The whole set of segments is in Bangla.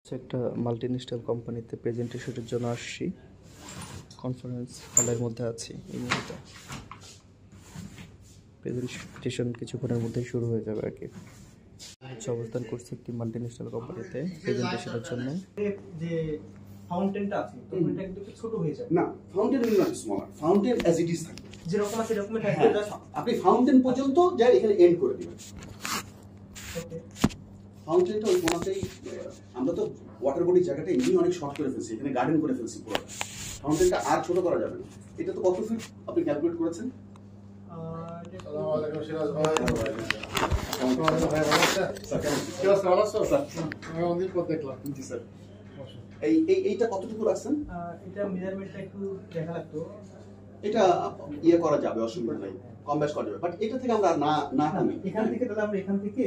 একটা মাল্টিন্যাশনাল কোম্পানিতে প্রেজেন্টেশনের জন্য আসছি। কনফারেন্স হলের মধ্যে আছি এই মুহূর্তে। প্রেজেন্টেশন কিছুক্ষণের মধ্যেই শুরু হয়ে যাবে আর কি। অবস্থান করছি একটি মাল্টিন্যাশনাল কোম্পানিতে প্রেজেন্টেশনের জন্য। যে ফাউন্টেনটা আছে তো এটা কিন্তু একটু ছোট হয়ে যায় না, fountain will not smaller, fountain as it is থাকবে যেরকম আছে এরকমই থাকবে। আপনি ফাউন্টেন পর্যন্ত যা এখানে এন্ড করে দিবেন। ওকে, ফাউন্টেনটা ওই কোনাতেই, আমরা তো ওয়াটার বডির জায়গাটা এমনি অনেক শর্ট করে ফেলছি, এখানে গার্ডেন করে ফেলছি পুরো। ফাউন্টেনটা আর ছোট করা যাবে না। এটা তো কত ফিট আপনি ক্যালকুলেট করেছেন? এইটা কতটুকু রাখছেন? এটা মেজারমেন্টটা একটু দেখা লাগতো। এটা ইয়ে করা যাবে, অসুবিধা নাই, কম বেশ করা যাবে। বাট এটা থেকে আমরা না না কমি এখান থেকে তাহলে আমরা এখান থেকে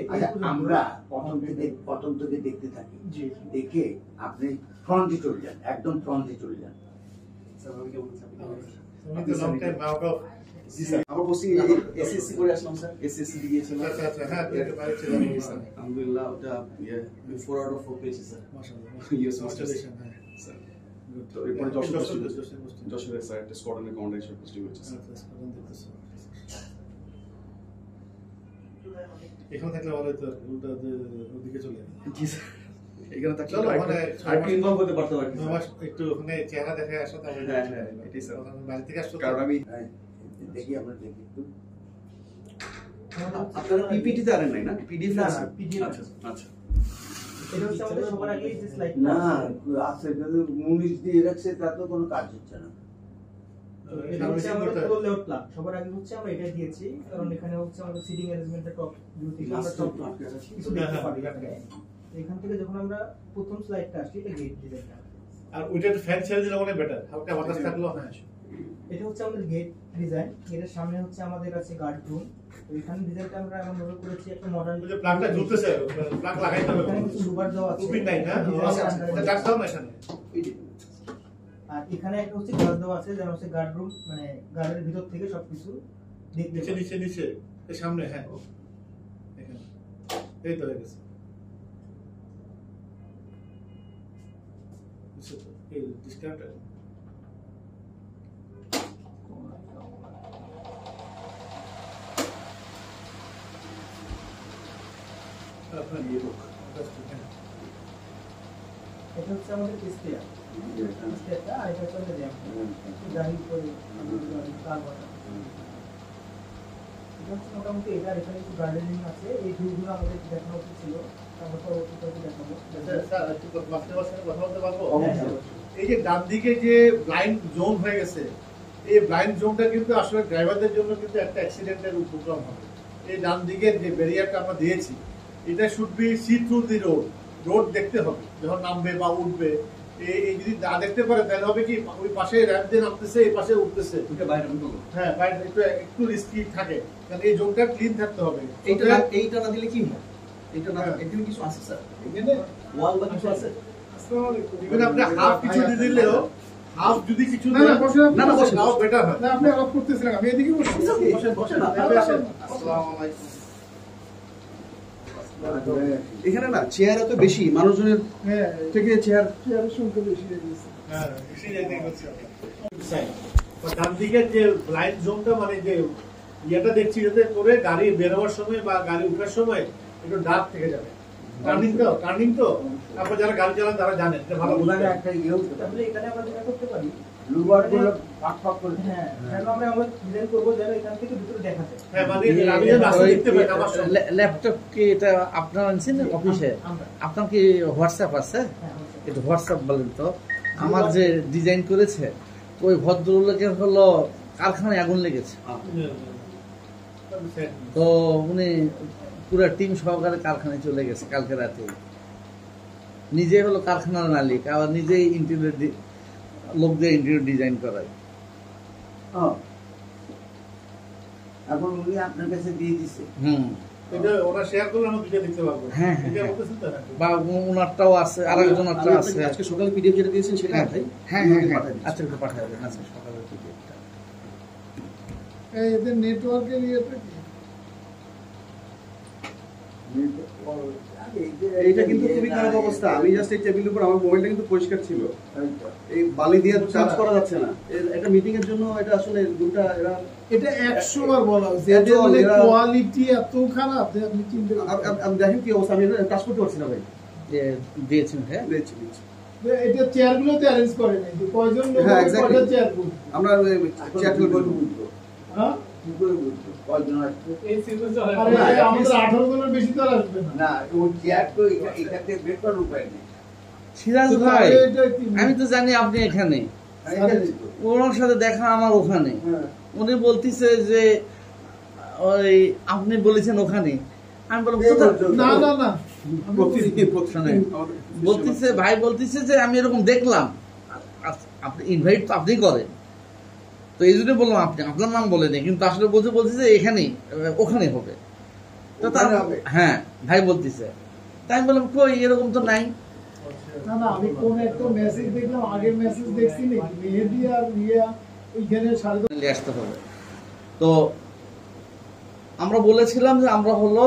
আমরা প্রথম থেকে দেখতে থাকি। দেখে আপনি ফ্রন্টে চলে যান, একদম ফ্রন্টে চলে যান। আমার পোস্টিং এসএসসি করে আসলাম স্যার, এসএসসি দিয়েছিলাম। আচ্ছা হ্যাঁ, এটা বাইরে ছিল স্যার। আলহামদুলিল্লাহ, ওটা 4 out of 4 পেয়েছি স্যার। মাশাআল্লাহ, ইয়েস মাস্টার স্যার। তো এরপরে যশোরের স্যার একটা স্কোয়াড্রন কমান্ডার পোস্টিং হয়েছে স্যার। এখানে থাকলে ভালো হতো, উল্টা ওদিকে চলে যাবে। জি স্যার, এখানে থাকলে চলো মানে আরেকটু ইনভলভ হতে পারতে পারি স্যার। একটু ওখানে চেহারা দেখে আসো, তাহলে হ্যাঁ হ্যাঁ, এটাই স্যার। বাড়ি থেকে আসছো কারণ আমি দেখি আমরা দেখি একটু। আপনারা পিপিটি তে আনেন নাই না? পিডিএফ না, আছে? PDF আচ্ছা আচ্ছা। এটা হচ্ছে আমাদের সবার আগে যে স্লাইড না আছে, কিন্তু মুনিশ দিয়ে রাখছে, তাতে কোনো কাজ হচ্ছে না। এটা হচ্ছে আমাদের পুরো লেআউট প্ল্যান। সবার আগে হচ্ছে আমরা এটা দিয়েছি, কারণ এখানে হচ্ছে আমাদের সিটিং অ্যারেঞ্জমেন্টের টপ ভিউ থেকে আমরা সব কিছু দেখতে পারি। এখান থেকে যখন আমরা প্রথম স্লাইডটা আসি, এটা গেট ডিজাইনটা, আর ওইটা ফ্যান ছেড়ে দিলে মনে বেটার, হালকা বাতাস থাকলো। হ্যাঁ, এটা হচ্ছে আমাদের গেট ডিজাইন। এর সামনে হচ্ছে আমাদের আছে গার্ড রুম। তো এখানে ডিজাইনটা আমরা এমন ভাবে করেছি একটা মডার্ন, ওই যে প্লাগটা ঝুলতেছে, প্লাগ লাগাইতে হবে। এখানে কিছু লুবার দেওয়া আছে, টুপি নাই না, এটা ডাক দাও না এখানে। আর এখানে একটা হচ্ছে গ্লাস দেওয়া আছে, যেন হচ্ছে গার্ড রুম, মানে গার্ডের ভিতর থেকে সবকিছু দেখতে নিচে নিচে নিচে এই সামনে। হ্যাঁ, এখানে এই তো হয়ে গেছে। এই ডিসকাউন্ট আপনার ইয়ে লোক। এটা হচ্ছে আমাদের স্টেয়ার। স্টেয়ারটা আর এটা হচ্ছে র্যাম্প, গাড়ি করে কার বাটা। এটা হচ্ছে মোটামুটি এটা। এখানে একটু গার্ডেনিং আছে, এই ভিউগুলো আমাদের দেখানো উচিত ছিল, আমরা পরবর্তীতে দেখাবো। স্যার একটু মাস্টার সাথে কথা বলতে পারবো? হ্যাঁ। এই যে ডান দিকে যে ব্লাইন্ড জোন হয়ে গেছে, এই ব্লাইন্ড জোনটা কিন্তু আসলে ড্রাইভারদের জন্য কিন্তু একটা অ্যাক্সিডেন্টের উপক্রম হবে। এই ডান দিকের যে ব্যারিয়ারটা আমরা দিয়েছি, এটা should be see through the road. Road দেখতে হবে যখন নামবে বা উঠবে। এই যদি না দেখতে পারে তাহলে হবে কি, ওই পাশে র্যাম্প দিয়ে নামতেছে, এই পাশে উঠতেছে। হ্যাঁ, বাইরে একটু রিস্কি থাকে, কারণ এই জোনটা ক্লিন থাকতে হবে। এইটা না দিলে কি হয়? এইটা না, এখানে কিছু আছে স্যার? এখানে ওয়াল বা কিছু আছে? ইভেন আপনি হাফ কিছু দিয়ে দিলেও, হাফ যদি কিছু না না বসে, না না বসে, নাও বেটার হয়। না আপনি অফ করতেছিলেন, আমি এদিকে বসে। বসেন বসেন না। আসসালামু আলাইকুম। এখানে না চেয়ার এত বেশি, মানুষজনের থেকে চেয়ারের সংখ্যা বেশি হয়ে গেছে। হ্যাঁ, বেশি জায়গায় হচ্ছে। ডান দিকের যে ব্লাইন্ড জোনটা, মানে যে ইয়েটা দেখছি, যাতে করে গাড়ি বের হওয়ার সময় বা গাড়ি ওঠার সময় একটু ডার্ক থেকে যাবে। টার্নিং তো তারপর যারা গাড়ি চালান তারা জানেন যে ভালো ওখানে একটা ইয়ে হতে তাহলে এখানে আমরা যেটা করতে পারি, লুবার গুলো ফাঁক ফাঁক করে। হ্যাঁ, আমরা ডিজাইন করবো যেন এখান থেকে ভিতরে দেখা যায়। হ্যাঁ, মানে আমি যেন রাস্তা দেখতে পাই আমার সঙ্গে। ল্যাপটপ কি এটা আপনার আনছেন অফিসে? আপনার কি হোয়াটসঅ্যাপ আছে? একটু হোয়াটসঅ্যাপ বলেন তো। আমার যে ডিজাইন করেছে ওই ভদ্রলোকের হলো কারখানায় আগুন লেগেছে, তো উনি পুরো টিম সহকারে কারখানায় চলে গেছে কালকে রাতে। নিজে হলো কারখানার মালিক, আবার নিজেই ইন্টেরিয়র লোক দিয়ে ইন্টেরিয়র ডিজাইন করায়। এখন উনি আপনার কাছে দিয়ে দিছে। এটা ওরা শেয়ার করলে আমরা দুটো দেখতে পারবো। হ্যাঁ হ্যাঁ, এটা বলতেছেন তো? বা ওনারটাও আছে, আরেকজনেরটাও আছে। আজকে সকালে পিডিএফ যেটা দিয়েছেন সেটা হ্যাঁ ভাই? হ্যাঁ হ্যাঁ হ্যাঁ, আচ্ছা একটু পাঠিয়ে দেবেন। আজকে সকালে পিডিএফটা। এদের নেটওয়ার্কের ইয়েটা কি? এইটা কিন্তু খুবই খারাপ অবস্থা। আমি জাস্ট এই টেবিলের উপর আমার মোবাইলটা কিন্তু পরিষ্কার ছিল, এই বালি দিয়ে চার্জ করা যাচ্ছে না। এটা মিটিং এর জন্য এটা আসলে দুটা এরা এটা 100 বার বলা হয়েছে, এটা মানে কোয়ালিটি এত খারাপ যে আপনি চিন্তা আমি দেখেন কি অবস্থা, আমি কাজ করতে পারছি না ভাই। দিয়েছেন, হ্যাঁ দিয়েছি। এটা চেয়ারগুলোতে অ্যারেঞ্জ করে নাই যে কয়জন লোক কয়টা চেয়ার বলতে আমরা চেয়ার টেবিল করব। হ্যাঁ কি করে বলবো কয়জন আসবে? এই সিজন আরে আমাদের 18 জনের বেশি তো আসবে না। না ওই চেয়ার তো এটাতে বের করার উপায় নেই। সিরাজ ভাই, আমি তো জানি আপনি এখানে, ওনার সাথে দেখা আমার ওখানে। উনি বলতেছে যে ওই আপনি বলেছেন ওখানে, আমি বললাম না না না বলতেছে ভাই, বলতেছে যে আমি এরকম দেখলাম, আপনি ইনভাইট তো আপনি করেন, তো এই জন্য বললাম আপনি আপনার নাম বলেনি, কিন্তু আসলে বলতেছে এখানেই ওখানে হবে। তো হ্যাঁ ভাই বলতেছে, তাই আমি বললাম কই এরকম তো নাই। না না আমি কোন একটা মেসেজ দেখলাম, আগের মেসেজ দেখছি না মেহেদি আর রিয়া ওইখানে সাড়ে আসতে হবে। তো আমরা বলেছিলাম যে আমরা হলো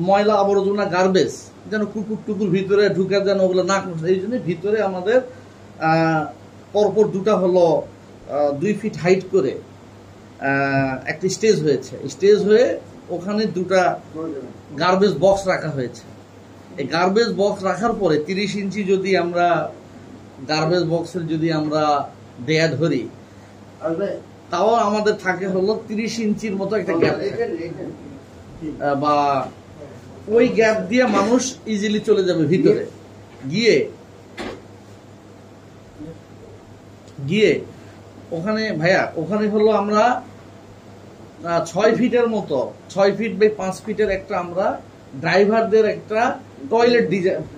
ময়লা আবর্জনা গার্বেজ যেন কুকুর টুকুর ভিতরে ঢুকে যেন ওগুলো না করছে, এই জন্য ভিতরে আমাদের পরপর দুটা হলো 2 ফিট হাইট করে একটা স্টেজ হয়েছে। স্টেজ হয়ে ওখানে দুটা গার্বেজ বক্স রাখা হয়েছে। এই গার্বেজ বক্স রাখার পরে 30 ইঞ্চি যদি আমরা গার্বেজ বক্সের যদি আমরা দেয়া ধরি, তাও আমাদের থাকে হলো 30 ইঞ্চির মতো একটা গ্যাপ, বা ওই গ্যাপ দিয়ে মানুষ ইজিলি চলে যাবে ভিতরে। গিয়ে ওখানে ভাইয়া ওখানে হলো আমরা 6 ফিটের মতো, 6 ফিট বাই 5 ফিটের একটা আমরা ড্রাইভারদের একটা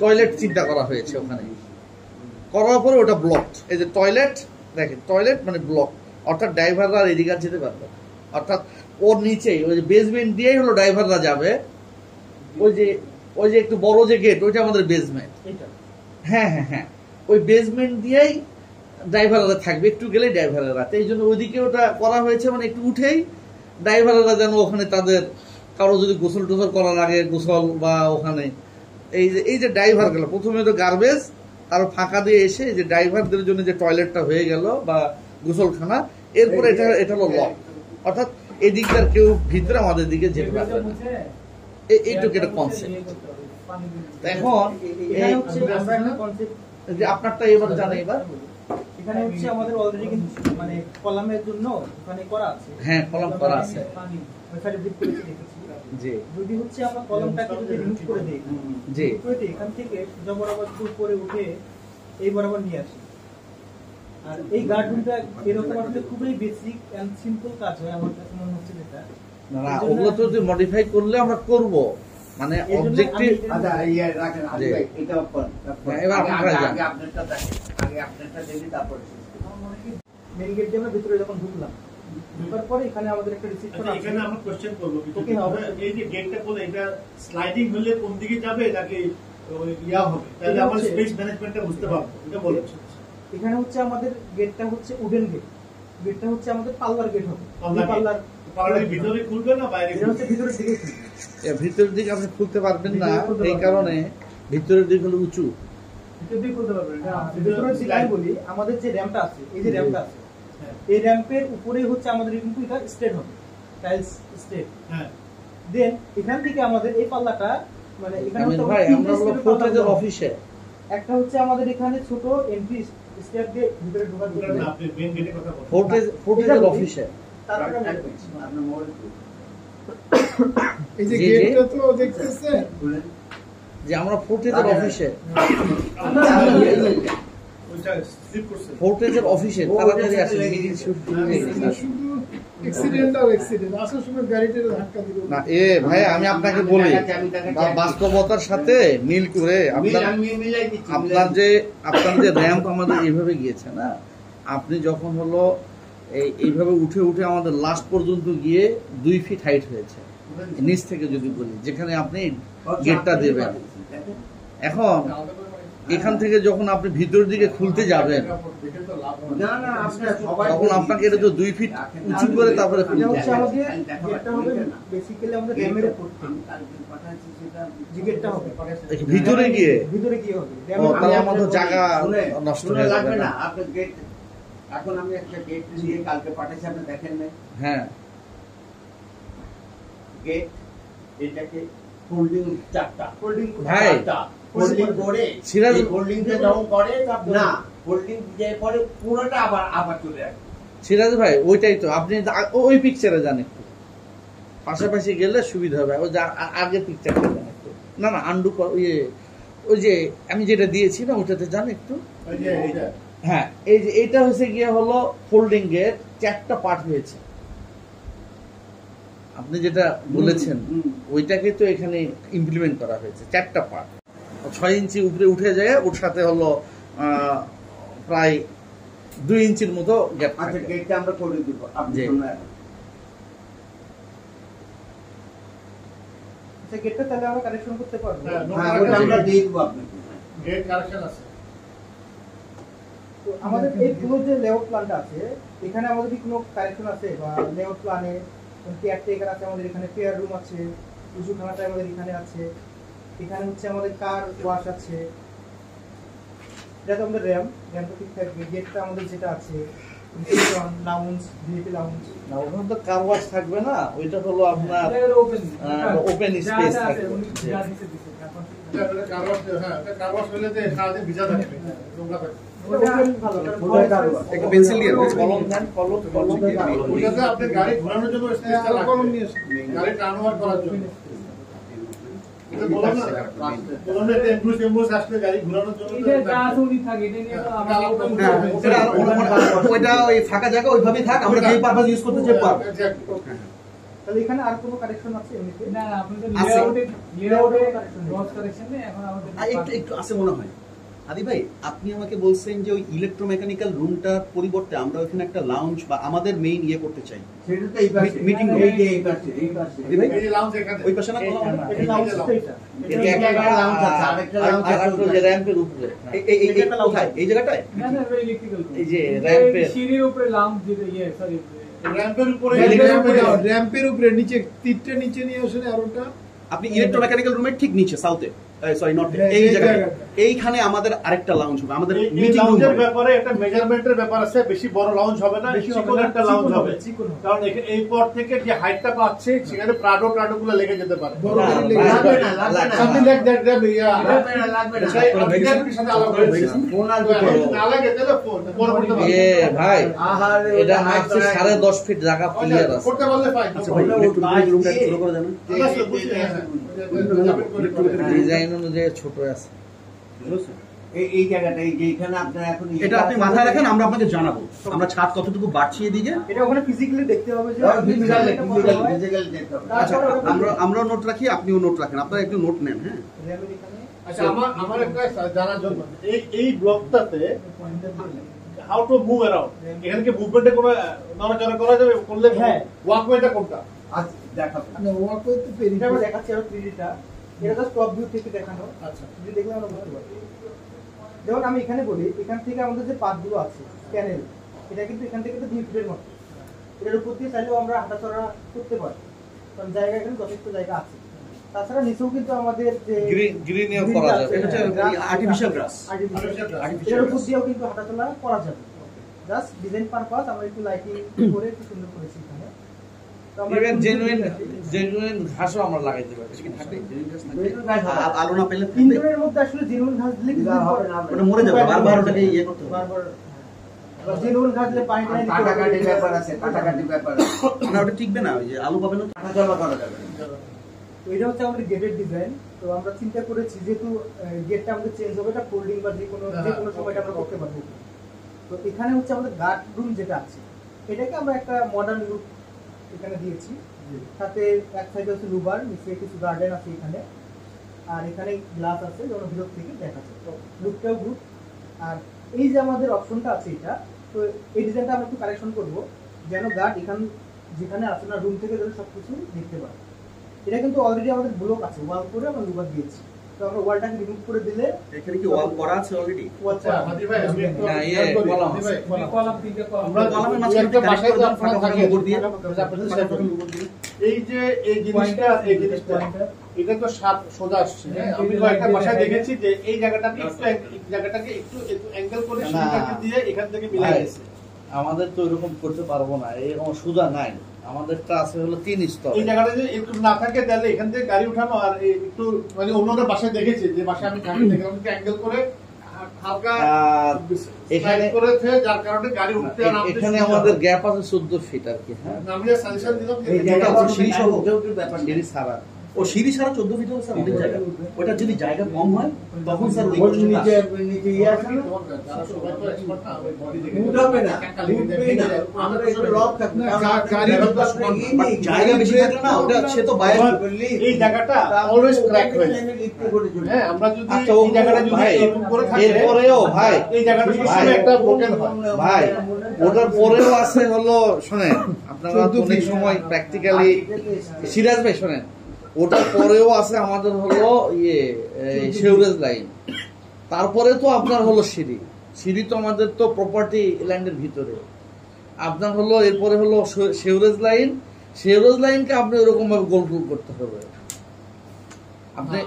টয়লেট চিন্তা করা হয়েছে ওখানে। করার পরে ওটা ব্লক, এই যে টয়লেট দেখেন, টয়লেট মানে ব্লক, অর্থাৎ ড্রাইভাররা এদিকে যেতে পারবে, অর্থাৎ ওর নিচেই ওই যে বেসমেন্ট দিয়েই হলো ড্রাইভাররা যাবে। ওই যে একটু বড় যে গেট, ওইটা আমাদের বেসমেন্ট। হ্যাঁ হ্যাঁ হ্যাঁ, ওই বেসমেন্ট দিয়েই ড্রাইভাররা থাকবে, একটু গেলেই ড্রাইভাররা। এই জন্য ওইদিকে ওটা করা হয়েছে, মানে একটু উঠেই ড্রাইভাররা যেন ওখানে তাদের কারো যদি গোসল টোসল করা লাগে গোসল, বা ওখানে এই যে ড্রাইভার গেল প্রথমে তো গার্বেজ, তার ফাঁকা দিয়ে এসে এই যে ড্রাইভারদের জন্য যে টয়লেটটা হয়ে গেল বা গোসলখানা, এরপরে এটা হলো লক, অর্থাৎ এদিকটার কেউ ভিতরে আমাদের দিকে যেতে পারবে না। এইটুকু একটা কনসেপ্ট। এখন যে আপনারটা এবার জানে, এবার এখানে হচ্ছে আমাদের অলরেডি কিন্তু মানে কলামের জন্য ওখানে করা আছে। হ্যাঁ কলাম করা আছে, ওইখানে ডিপ করেছি দেখেছি। জি, যদি হচ্ছে আমরা কলামটাকে যদি রিমুভ করে দেই, জি, এখান থেকে সোজা বরাবর উপরে উঠে এই বরাবর নিয়ে আসি। আর এই গার্ডরুমটা এরকম আসলে খুবই বেসিক এন্ড সিম্পল কাজ হয় আমার কাছে মনে হচ্ছে। যেটা না ওগুলো তো যদি মডিফাই করলে আমরা করব, মানে অবজেক্টিভ। আচ্ছা ইয়া রাখেন, আগে এটা এবার আপনারা আগে আপনারটা দেখেন, আগে আপনারটা দেখি তারপরে মেইন গেট দিয়ে আমরা ভিতরে যখন ঢুকলাম, ঢোকার পরে এখানে আমাদের একটা রিসিপ্টর আছে। এখানে আমরা কোশ্চেন করব কিছু। ওকে হবে, এই যে গেটটা বলে এটা স্লাইডিং হলে কোন দিকে যাবে নাকি ইয়া হবে, তাহলে আমরা স্পেস ম্যানেজমেন্টটা বুঝতে পারবো, এটা বলেন। এখানে হচ্ছে আমাদের গেটটা হচ্ছে উডেন গেট, গেটটা হচ্ছে আমাদের পাল্লার গেট হবে। পাল্লার ভিতরে খুলবে না বাইরে? এটা হচ্ছে ভিতরের দিকে খুলবে। ভিতরের দিকে আপনি খুলতে পারবেন না, এই কারণে ভিতরের দিক হলো উঁচু, ভিতরের দিকে খুলতে পারবেন না। ভিতরের দিকে আমি বলি, আমাদের যে র‍্যাম্পটা আছে, এই যে র‍্যাম্পটা আছে, এই র‍্যাম্পের উপরেই হচ্ছে আমাদের কিন্তু এটা স্টেট হবে, টাইলস স্টেট। হ্যাঁ, দেন এখান থেকে আমাদের এই পাল্লাটা মানে এখানে হচ্ছে ভাই আমরা হলো ফোর্টেজের অফিসে, একটা হচ্ছে আমাদের এখানে ছোট এন্ট্রি স্টেপ দিয়ে ভিতরে ঢোকার জন্য। না আপনি মেইন গেটের কথা বলেন। ফোর্টেজের অফিসে তারপরে আপনার মোবাইল এই যে গেটটা তো দেখতেছেন যে আমরা ফোর্টেজের অফিসে, ওইটা স্লিপ করছে ফোর্টেজের অফিসে তাড়াতাড়ি আসেন, মিটিং শুরু হয়ে গেছে। শুধু অ্যাক্সিডেন্ট আর অ্যাক্সিডেন্ট, আসার সময় গাড়িটা ধাক্কা দিল না ভাই আমি আপনাকে বলি, বাস্তবতার সাথে মিল করে আপনার যে র‍্যাম্প আমাদের এইভাবে গিয়েছে না, আপনি যখন হলো এইভাবে উঠে উঠে আমাদের লাস্ট পর্যন্ত গিয়ে 2 ফিট হাইট হয়েছে নিচ থেকে যদি বলি, যেখানে আপনি গেটটা দেবেন। এখন এখান থেকে যখন আপনি ভিতরের দিকে খুলতে যাবেন দেখে তো লাভ হবে না না আপনারা সবাই তখন আপনাকে এটা তো 2 ফিট উঁচু করে তারপরে এটা খুলতে হচ্ছে হবে। আমাদের গেটটা হবে বেসিক্যালি আমাদের র্যামের উপর যে গেটটা হবে ভিতরে গিয়ে ভিতরে কি হবে ও, তাহলে আমাদের জায়গা নষ্ট হয়ে লাগবে যাবে না না। আপনার গেট এখন আমি একটা গেট দিয়ে কালকে পাঠাইছি আপনি দেখেন না হ্যাঁ গেট এটাকে ফোল্ডিং চারটা ফোল্ডিং ভাই, ফোল্ডিং করে সিরাজ- ফোল্ডিং কে যখন করে না ফোল্ডিং যে পরে পুরোটা আবার চলে আসে সিরাজ ভাই ওইটাই তো আপনি ওই পিকচারে যান একটু পাশাপাশি গেলে সুবিধা হবে ওই যে আগের পিকচারটা যান একটু না না আন্ডু ওই যে আমি যেটা দিয়েছি না ওইটাতে যান একটু ওই যে এইটা হ্যাঁ এই যে এটা হচ্ছে গিয়ে হলো ফোল্ডিং গেট 4টা পার্ট হয়েছে আপনি যেটা বলেছেন ওইটাকে তো এখানে ইমপ্লিমেন্ট করা হয়েছে 4টা পার্ট 6 ইঞ্চি উপরে উঠে যায় ওর সাথে হলো প্রায় 2 ইঞ্চির মতো গ্যাপ আচ্ছা থাকে গেটটা আমরা করে দিব আপনি জি। শুনুন আচ্ছা গেটটা তাহলে আমরা কানেকশন করতে পারবো হ্যাঁ, হ্যাঁ ওটা আমরা দিয়ে দিব আপনাকে গেট কারেকশন আছে তো আমাদের এই পুরো যে লেআউট প্ল্যানটা আছে এখানে আমাদের কি কোনো কারেকশন আছে বা লেআউট প্ল্যানে কেয়ারটেকার আছে আমাদের এখানে পেয়ার রুম আছে উজুখানাটা আমাদের এখানে আছে এখানে হচ্ছে আমাদের কার ওয়াশ আছে এটা তো আমাদের র্যাম্প ঠিক থাকবে গেটটা আমাদের যেটা আছে লাউঞ্জ ভিআইপি লাউঞ্জ না ওখানে তো কার ওয়াশ থাকবে না ওইটা হলো আপনার ওপেন স্পেস থাকবে এটা কারওয়াশ হ্যাঁ এটা কারওয়াশ হলে যে সারাদিন ভিজা থাকবে নোংরা থাকবে একটা পেন্সিল দিয়ে কলম দেন কলম ওটাতে আপনি গাড়ি ঘোরানোর জন্য স্পেসটা লাগবে গাড়ি টার্ন ওভার করার জন্য এটা বললাম না বললাম এটা এমব্রুস আসলে গাড়ি ঘোরানোর জন্য তো ওইটা ওই ফাঁকা জায়গা ওইভাবেই থাক আমরা যেই পারপাস ইউজ করতে চাই পারবো Exactly. তাহলে এখানে আর কোনো কারেকশন আছে এমনিতে একটু একটু আছে মনে হয় আদি ভাই আপনি আমাকে বলছেন যে ওই ইলেকট্রোমেকানিক্যাল রুমটার পরিবর্তে আমরা ওখানে একটা লাউঞ্জ বা আমাদের মেইন ইয়ে করতে চাই সেটা তো এই পাশে মিটিং রুম। এই যে এই পাশে আদি ভাই এই যে লাউঞ্জ এখানে ওই পাশে না কথা বলেন? এটা লাউঞ্জ তো এটা এটা একটা লাউঞ্জ আছে আরেকটা লাউঞ্জ আর একটা যে র্যাম্পের উপরে এই কোথায় এই জায়গাটায় এই যে র্যাম্পের সিঁড়ির উপরে লাম্প দিতে সরি র্যাম্পের উপরে র্যাম্পের উপরে নিচে তিনটে নিচে নিয়ে আসলে আর ওটা আপনি ইলেকট্রোমেকানিক্যাল রুমের ঠিক নিচে সাউথে সরি নর্থে এই এই জায়গায় জায়গাটা। এইখানে আমাদের আরেকটা লাউঞ্জ হবে আমাদের এই মিটিং রুম লাউঞ্জের হবে ব্যাপারে একটা মেজারমেন্টের ব্যাপার আছে বেশি বড় লাউঞ্জ হবে না বেশি হবে চিকন না, একটা লাউঞ্জ চিকন হবে হবে, চিকন হবে। কারণ এই পর থেকে যে হাইটটা পাচ্ছে সেখানে প্রাডো গুলো লেগে যেতে পারে বড় না, গাড়ি লেগে লাগবে যাবে। না লাগবে না সামথিং লাইক দ্যাট লাগবে না লাগবে না সেটাই আপনাদের সাথে আলাপ করেছি ফোন আর না লাগে তাহলে ফোন পরে করতে পারবে এ ভাই আহারে এটা মাপছে 10.5 ফিট জায়গা ক্লিয়ার আছে করতে পারলে ফাইন আচ্ছা ভাই ইলেকট্রোমেকানিক্যাল রুমটা একটু ছোট করে জানেন ডিজাইন অনুযায়ী ছোট আছে এই জায়গাটা এই যে এখানে আপনার এখন এটা আপনি মাথায় রাখেন আমরা আপনাকে জানাবো আমরা ছাদ কতটুকু বাড়ছি এদিকে এটা ওখানে ফিজিক্যালি দেখতে হবে যে ফিজিক্যাল তারপরে ফিজিক্যাল দেখতে হবে আচ্ছা ওটা আমরাও নোট রাখি আপনিও নোট রাখেন আপনারা একটু নোট নেন হ্যাঁ র্যামের এখানে আচ্ছা আমার একটা জানার জন্য এই ব্লকটাতে হাউ টু মুভ অ্যারাউন্ড এখানে কি মুভমেন্টে কোনো নড়াচড়া করা যাবে করলে হ্যাঁ। ওয়াকওয়েটা কোনটা আচ্ছা দেখাবো মানে ওয়াকওয়ে তো এটা পেরিয়ে আমরা দেখাচ্ছি আর 3Dটা এটা জাস্ট টপ ভিউ থেকে দেখানো আচ্ছা যদি দেখলে আমরা বুঝতে পারবো যেমন আমি এখানে বলি এখান থেকে আমাদের যে পাথগুলো আছে প্যানেল এটা কিন্তু এখান থেকে তো 2 ফিটের মতো এর উপর দিয়ে চাইলেও আমরা হাঁটাচলা করতে পারি কারণ জায়গা এখানে যথেষ্ট জায়গা আছে তাছাড়া নিচেও কিন্তু আমাদের যে গ্রিনিও করা যাবে এটা হচ্ছে আর্টিফিশিয়াল গ্রাস এর উপর দিয়েও কিন্তু হাঁটাচলা করা যাবে জাস্ট ডিজাইন পারপাস আমরা একটু লাইটিং করে একটু সুন্দর করেছি এখানে তো আমরা ইভেন একটু জেনুইন ঘাসও আমরা লাগাইতে পারি আলো না পেলে ইনডোরের মধ্যে আসলে জেনুইন ঘাস দিলে কিছু হবে না ওটা মরে যাবে বারবার ওটাকে ইয়ে করতে হবে বারবার জেনুইন ঘাস দিলে পানি টানি কাটাকাটি ব্যাপার আছে কাটাকাটি ব্যাপার আছে না ওটা টিকবে না ওই যে আলো পাবে না তো। হাঁটাচলা করা যাবে না। তো এটা হচ্ছে আমাদের গেটের ডিজাইন তো আমরা চিন্তা করেছি যেহেতু গেটটা আমাদের চেঞ্জ হবে এটা ফোল্ডিং বা যে কোনো সময়টা আমরা করতে পারবো তো এখানে হচ্ছে আমাদের গার্ড রুম যেটা আছে এটাকে আমরা একটা মডার্ন লুক এখানে দিয়েছি সাথে এক সাইডে হচ্ছে লুবার নিচে কিছু গার্ডেন আছে এখানে আর এখানে গ্লাস আছে যেন ভিতর থেকে দেখা যায় তো লুকটাও গুড আর এই যে আমাদের অপশনটা আছে এটা তো এই ডিজাইনটা আমরা একটু কারেকশন করবো যেন গার্ড এখান যেখানে আছে না রুম থেকে যেন সবকিছু দেখতে পারে এটা কিন্তু অলরেডি আমাদের ব্লক আছে ওয়াল করে আমরা লুবার দিয়েছি তো আমরা ওয়ালটাকে রিমুভ করে দিলে এখানে কি ওয়াল করা আছে অলরেডি? ওয়াল আচ্ছা হাদি ভাই আমি একটু হ্যাঁ, খেয়াল করি, কলাম হাদি ভাই, কলাম তিনটে কলাম আমরা কলামের মাঝখানে একটা connect বাসায় করে দেন, আপনারা ফাঁকা থাকেন, উপর দিয়ে। আপনাদের সাথে উপর দিয়ে। এই যে এই জিনিসটা এটা তো সাত সোজা আসছে, হ্যাঁ? আমি কয়েকটা বাসায় দেখেছি যে এই জায়গাটাকে একটু অ্যাঙ্গেল করে না। সিঁড়িটাকে দিয়ে এখান থেকে মিলাই ভাই, গেছে। আমাদের তো এরকম করতে পারবো না, এরকম সোজা নাই। আমাদেরটা আছে হলো 3 স্তর। এই জায়গাটা যে একটু না থাকে তাহলে এখান থেকে গাড়ি উঠানো আর একটু মানে অন্যরা বাসায় দেখেছি যে বাসায় আমি থাকি দেখলাম অ্যাঙ্গেল করে হালকা আর এখানে slide করেছে, যার কারণে গাড়ি উঠতে আর নামতে এখানে সুবিধা আমাদের হয়। গ্যাপ আছে 14 ফিট আর কি। হ্যাঁ, আমি সাজেশন দিলাম যে এই এটা জায়গাটা আছে, সিঁড়ি সহ। ব্যাপার সিঁড়ি ছাড়া। ও সিঁড়ি ছাড়া 14 ফিট হবে স্যার অনেক জায়গা। ওটা যদি জায়গা কম হয় তখন স্যার ওই ওর কষ্টটা নিচে আসে। নিচে ইয়ে আছে না যারা সবাই তো expert না, ওই body দেখে। উঠাবে না উঠবেই না আমরা একটু রক থাকবে গাড়ি But জায়গা বেশি থাকলে না ওটা সে তো বাইরে এই জায়গাটা অলওয়েজ ক্র্যাক হয়ে যায়। হ্যাঁ, আমরা যদি আচ্ছা, এই জায়গাটা যদি ভাই, এরকম করে থাকে এরপরেও ভাই, এই জায়গাটা ভাই, সবসময় একটা ব্রোকেন হয়। ভাই ওটার পরেও আছে হলো, শোনেন আপনারা তো অনেক সময় প্র্যাকটিক্যালি, সিরাজ ভাই শোনেন, ওটার পরেও আছে আমাদের হলো সেউরেজ লাইন, তারপরে তো আপনার হলো সিঁড়ি। সিঁড়ি তো আমাদের তো প্রপার্টি ল্যান্ডের ভিতরে। আপনার হলো এরপরে হলো সেউরেজ লাইন, সেউরেজ লাইনকে আপনি ওরকম ভাবে গোল গোল করতে হবে। আপনি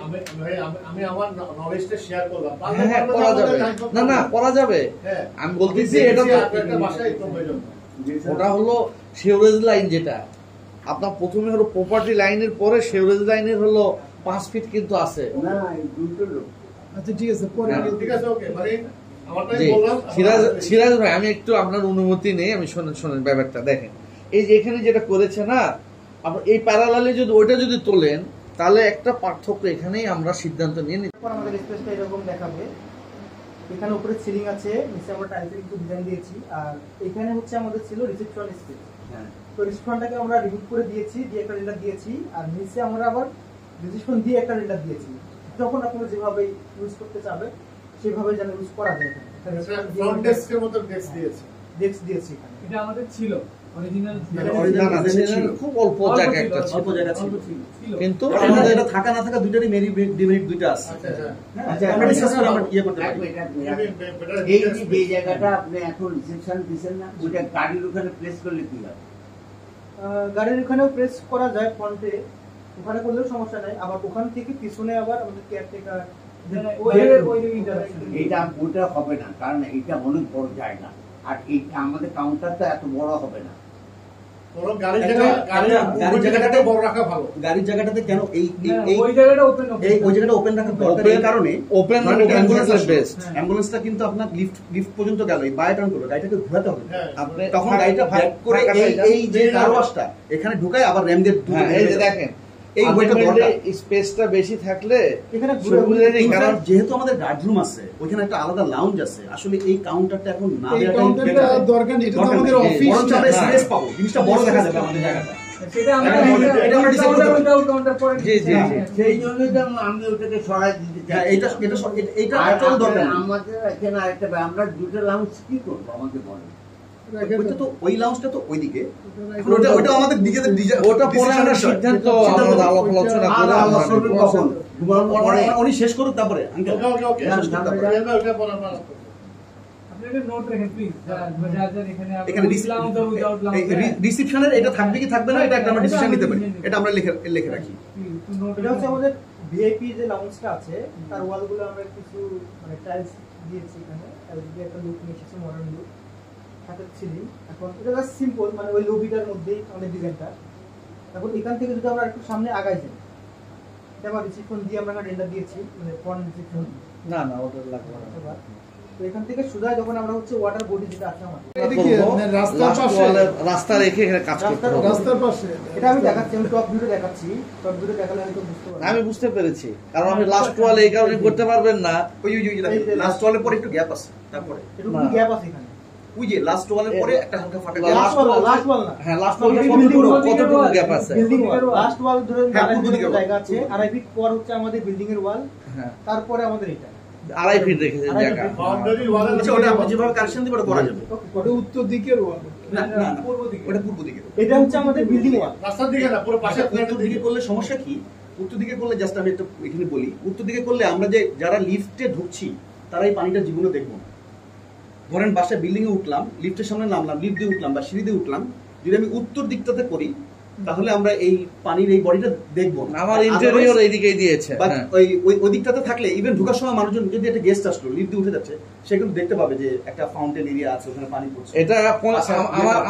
আমি আমার নলেজটা শেয়ার করলাম। হ্যাঁ হ্যাঁ করা যাবে, না না করা যাবে। হ্যাঁ, আমি বলতেছি এটা তো একটা বাসায় তো হয়ে যাবে। ওটা হলো সেউরেজ লাইন, যেটা আপনার প্রথমে হলো প্রপার্টি লাইনের পরে সেউরেজ লাইনের হলো 5 ফিট কিন্তু আছে। না দুটো লোক আচ্ছা ঠিক আছে পরে হ্যাঁ। ঠিক আছে, ওকে, মানে আমারটাই জি, বললাম। সিরাজ ভাই আমি একটু আপনার অনুমতি নেই, আমি শোনেন ব্যাপারটা দেখেন। এই যে এখানে যেটা করেছে না, আপনার এই প্যারালালে যদি ওইটা যদি তোলেন তাহলে একটা পার্থক্য এখানেই আমরা সিদ্ধান্ত নিয়ে নিই। তারপর আমাদের স্পেসটা এরকম দেখাবে। এখানে উপরে সিলিং আছে, নিচে আমরা টাইলসের একটু ডিজাইন দিয়েছি, আর এখানে হচ্ছে আমাদের ছিল রিসেপশন স্পেস। হ্যাঁ তো রিসেপশনটাকে আমরা রিমুভ করে দিয়েছি, দিয়ে একটা রেন্ডার দিয়েছি, আর নিচে আমরা আবার রিসেপশন দিয়ে একটা রেন্ডার দিয়েছি। যখন আপনারা যেভাবে ইউজ করতে চাবেন সেভাবে যেন ইউজ করা যায়। ফ্রন্ট ডেস্কের মতো ডেস্ক দিয়েছে। ডেস্ক দিয়েছি এখানে। এটা আমাদের ছিল অরিজিনাল original না, না, design ছিল, ছিল। খুব অল্প জায়গা একটা ছিল, অল্প জায়গা ছিল। কিন্তু আমাদের আমাদের এটা থাকা না থাকা দুইটারই ডিমেরিট দুইটা আছে। আচ্ছা আচ্ছা। আচ্ছা আমরা ডিসকাস করে আমরা ইয়ে করতে পারি। এই যে জায়গাটা আপনি এখন রিসেপশন দিচ্ছেন না ওইটা গাড়ির ওখানে প্লেস করলে কি হয় গাড়ির ওখানেও প্রেস করা যায় ফ্রন্টে, ওখানে করলেও সমস্যা নাই। আবার ওখান থেকে পিছনে আবার আমাদের কেয়ারটেকার এইটা ওটা হবে না, কারণ এইটা অনেক বড় জায়গা আর এইটা আমাদের কাউন্টারটা এত বড় হবে না। বরং গাড়ির একটা- গাড়ির জায়গাটাতে বড় রাখা ভালো। গাড়ির জায়গাটাতে কেন এই এই ওই জায়গাটা ওপেন এই ওই জায়গাটা ওপেন রাখার দরকার এই কারণে ওপেন অ্যাম্বুলেন্স বেস্ট। অ্যাম্বুলেন্সটা কিন্তু আপনার লিফট পর্যন্ত গেল, এই বাই টার্ন করলো, গাড়িটাকে ঘোরাতে হবে। হ্যাঁ, আপনি তখন গাড়িটা ব্যাক করে এই যে কারওয়াশটা এখানে ঢুকায় আবার র্যাম দিয়ে হ্যাঁ, এই যে দেখেন এই ওইটা দরকার। স্পেসটা বেশি থাকলে এখানে সুবিধারই, কারণ কারণ যেহেতু আমাদের গার্ডরুম আছে ওইখানে একটা আলাদা লাউঞ্জ আছে, আসলে এই কাউন্টারটা এখন না এই দেওয়াটাই কাউন্টারটা better। দরকার নেই, এটা তো দরকার আমাদের নেই। অফিস বরঞ্চ না। আমরা হ্যাঁ। স্পেস পাবো, জিনিসটা বড় দেখা যাবে আমাদের জায়গাটা। সেটা আমরা এটা আমরা decide করতে পারি। কাউন্টার পরে জি, জি, জি। সেই জন্যই তো আমি ওটাকে সরাই দিতে চাই। হ্যাঁ, এইটা আর actual দরকার নেই। আমাদের এখানে আরেকটা আমরা দুটো লাউঞ্জ কি করবো আমাকে বলেন। ওইটা তো ওই লাউঞ্জটা তো ওইদিকে, এখন ওটা আমাদের নিজেদের ওটা পরে আমরা সিদ্ধান্ত আমরা আলোচনা করে আর আল্লাহ আমরা করবে কখন? ঘুমানোর পরে। উনি শেষ করুক তারপরে আঙ্কেল ওকে ওকে ওকে না, শেষ করুক না, তারপরে। ওটা পরে আমরা আপনি একটা নোট রাখেন প্লিজ, যার এখানে এখানে লাউঞ্জ আর উইদাউট লাউঞ্জ রিসিপশনের এটা থাকবে কি থাকবে না এটা একটা আমরা ডিসিশন নিতে পারি, এটা আমরা লিখে রাখি। এটা হচ্ছে আমাদের ভিআইপি যে লাউঞ্জটা আছে তার ওয়ালগুলো আমরা কিছু মানে টাইলস দিয়েছি এখানে, টাইলস দিয়ে একটা লুক নিয়ে এসেছি, মডার্ন লুক। হাতের সিলিং এখন এটা জাস্ট সিম্পল, মানে ওই লবিটার মধ্যেই আমাদের ডিজাইনটা। এখন এখান থেকে যদি আমরা একটু সামনে আগাই যাই, এটা আবার রিসিপশন দিয়ে আমরা রেন্ডার দিয়েছি, মানে ফ্রন্ট রিসিপশন। না না ওটা লাগবে না। এবার তো এখান থেকে সোজা যখন আমরা হচ্ছে ওয়াটার বডি যেটা আছে আমাদের, এটা কি মানে রাস্তার Last পাশে wall এ রাস্তা রেখে এখানে কাজ করতে হবে। রাস্তার পাশে এটা আমি দেখাচ্ছি, আমি টপ ভিডিও দেখাচ্ছি, টপ ভিডিও দেখালে হয়তো বুঝতে পারবেন। আমি বুঝতে পেরেছি, কারণ আপনি লাস্ট ওয়ালে এই কারণে করতে পারবেন না। ওই লাস্ট ওয়ালের পরে একটু গ্যাপ আছে, তারপরে একটু গ্যাপ আছে এখানে। ওই যে লাস্ট ওয়ালের পরে একটা হালকা ফাটা Last লাস্ট ওয়াল না, হ্যাঁ লাস্ট ওই ওয়ালে যে কতটুকু building কতটুকু wall, গ্যাপ আছে? বিল্ডিং ওয়াল, লাস্ট ওয়াল ধরে হ্যাঁ, পূর্ব দিকে জায়গা আছে, আড়াই ফিট পর হচ্ছে আমাদের বিল্ডিং এর ওয়াল, হ্যাঁ তারপরে আমাদের এটা 2.5 ফিট রেখেছেন আড়াই জায়গা। ফিট। বাউন্ডারি ওয়ালের আচ্ছা, ওটা আপনি যেভাবে কারেকশন দিবেন ওটা করা যাবে। ওটা উত্তর দিকের ওয়াল না না পূর্ব দিকে। ওটা পূর্ব দিকে। এটা হচ্ছে আমাদের বিল্ডিং ওয়াল। রাস্তার দিকে না, পুরো পাশে উত্তর দিকে করলে সমস্যা কি? উত্তর দিকে করলে জাস্ট আমি একটা এখানে বলি, উত্তর দিকে করলে আমরা যে যারা লিফটে ঢুকছি তারা এই পানিটা জীবনে দেখবো না। ধরেন বাসায় বিল্ডিং এ উঠলাম, লিফটের সামনে নামলাম, লিফট দিয়ে উঠলাম বা সিঁড়ি দিয়ে উঠলাম, যদি আমি উত্তর দিকটাতে করি তাহলে আমরা এই পানির এই বডিটা দেখবো না। আমার ইন্টেরিয়র এইদিকেই দিয়েছে। ওই দিকটাতে থাকলে ইভেন ঢোকার সময় মানুষজন যদি একটা গেস্ট আসলো লিফট দিয়ে উঠে যাচ্ছে, সে কিন্তু দেখতে পাবে যে একটা ফাউন্টেন এরিয়া আছে, ওখানে পানি পড়ছে। এটা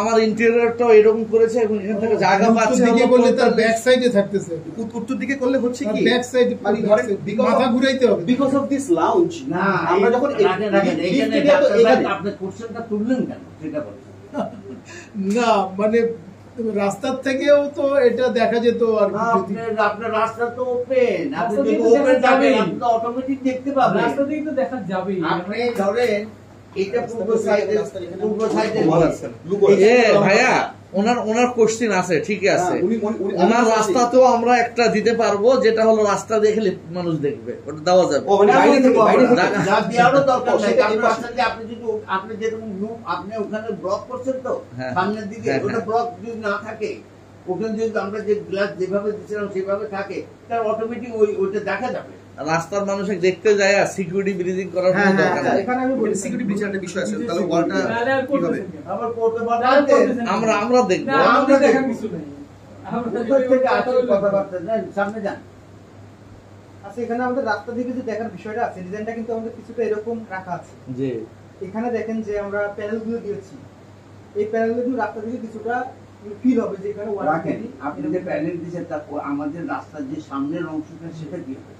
আমার ইন্টেরিয়রটাও এরকম করেছে এবং এখান থেকে জায়গা পাচ্ছে। দিকে করলে তার ব্যাক সাইডে থাকতেছে, উত্তর দিকে করলে হচ্ছে কি ব্যাক সাইডে মানে ধরেন মাথা ঘুরাইতে হবে। বিকজ অফ দিস লাউঞ্জ না, আমরা যখন আপনি কোশ্চেনটা তুললেন কেন সেটা বলেন। না মানে রাস্তার থেকেও তো এটা দেখা যেত আর কি। আপনার রাস্তা তো ওপেন, আপনি যদি ওপেন যাবেন আপনি তো অটোমেটিক দেখতে পাবেন। রাস্তা দিয়ে তো দেখা যাবেই। আপনি ধরেন এটা পূর্ব সাইডে ভাইয়া ওনার কোশ্চেন আছে, ঠিক আছে, ওনার রাস্তাতেও আমরা একটা দিতে পারবো যেটা হলো রাস্তা দেখলে মানুষ দেখবে, ওটা দেওয়া যাবে। আপনি যদি আপনি যেরকম আপনি ওখানে ব্লক করছেন তো সামনের দিকে, ওটা ব্লক যদি না থাকে, ওখানে যদি আমরা যে গ্লাস যেভাবে দিচ্ছিলাম সেভাবে থাকে, তার অটোমেটিক ওইটা দেখা যাবে। রাস্তার মানুষ দেখতে যায় সিকিউরিটি ব্রিজিং করার কোনো দরকার নেই। এখানে আমি বলি সিকিউরিটি ব্রিজের একটা বিষয় আছে, তাহলে ওয়ালটা কিভাবে আবার করতে পারবেন আমরা দেখব। আমরা দেখার কিছু নেই, আমরা থেকে আসল কথাবার্তা জানেন, সামনে যান। আচ্ছা, এখানে আমাদের রাস্তা দিকে যে দেখার বিষয়টা আছে, ডিজাইনটা কিন্তু আমাদের কিছুটা এরকম রাখা আছে। জি, এখানে দেখেন যে আমরা প্যানেলগুলো দিয়েছি, এই প্যানেলগুলো রাস্তা দিকে কিছুটা ফিল হবে যে এখানে রাখেন। আপনি যে প্যানেল দিয়েছেন তা আমাদের রাস্তার যে সামনের অংশটা সেটা কি হবে?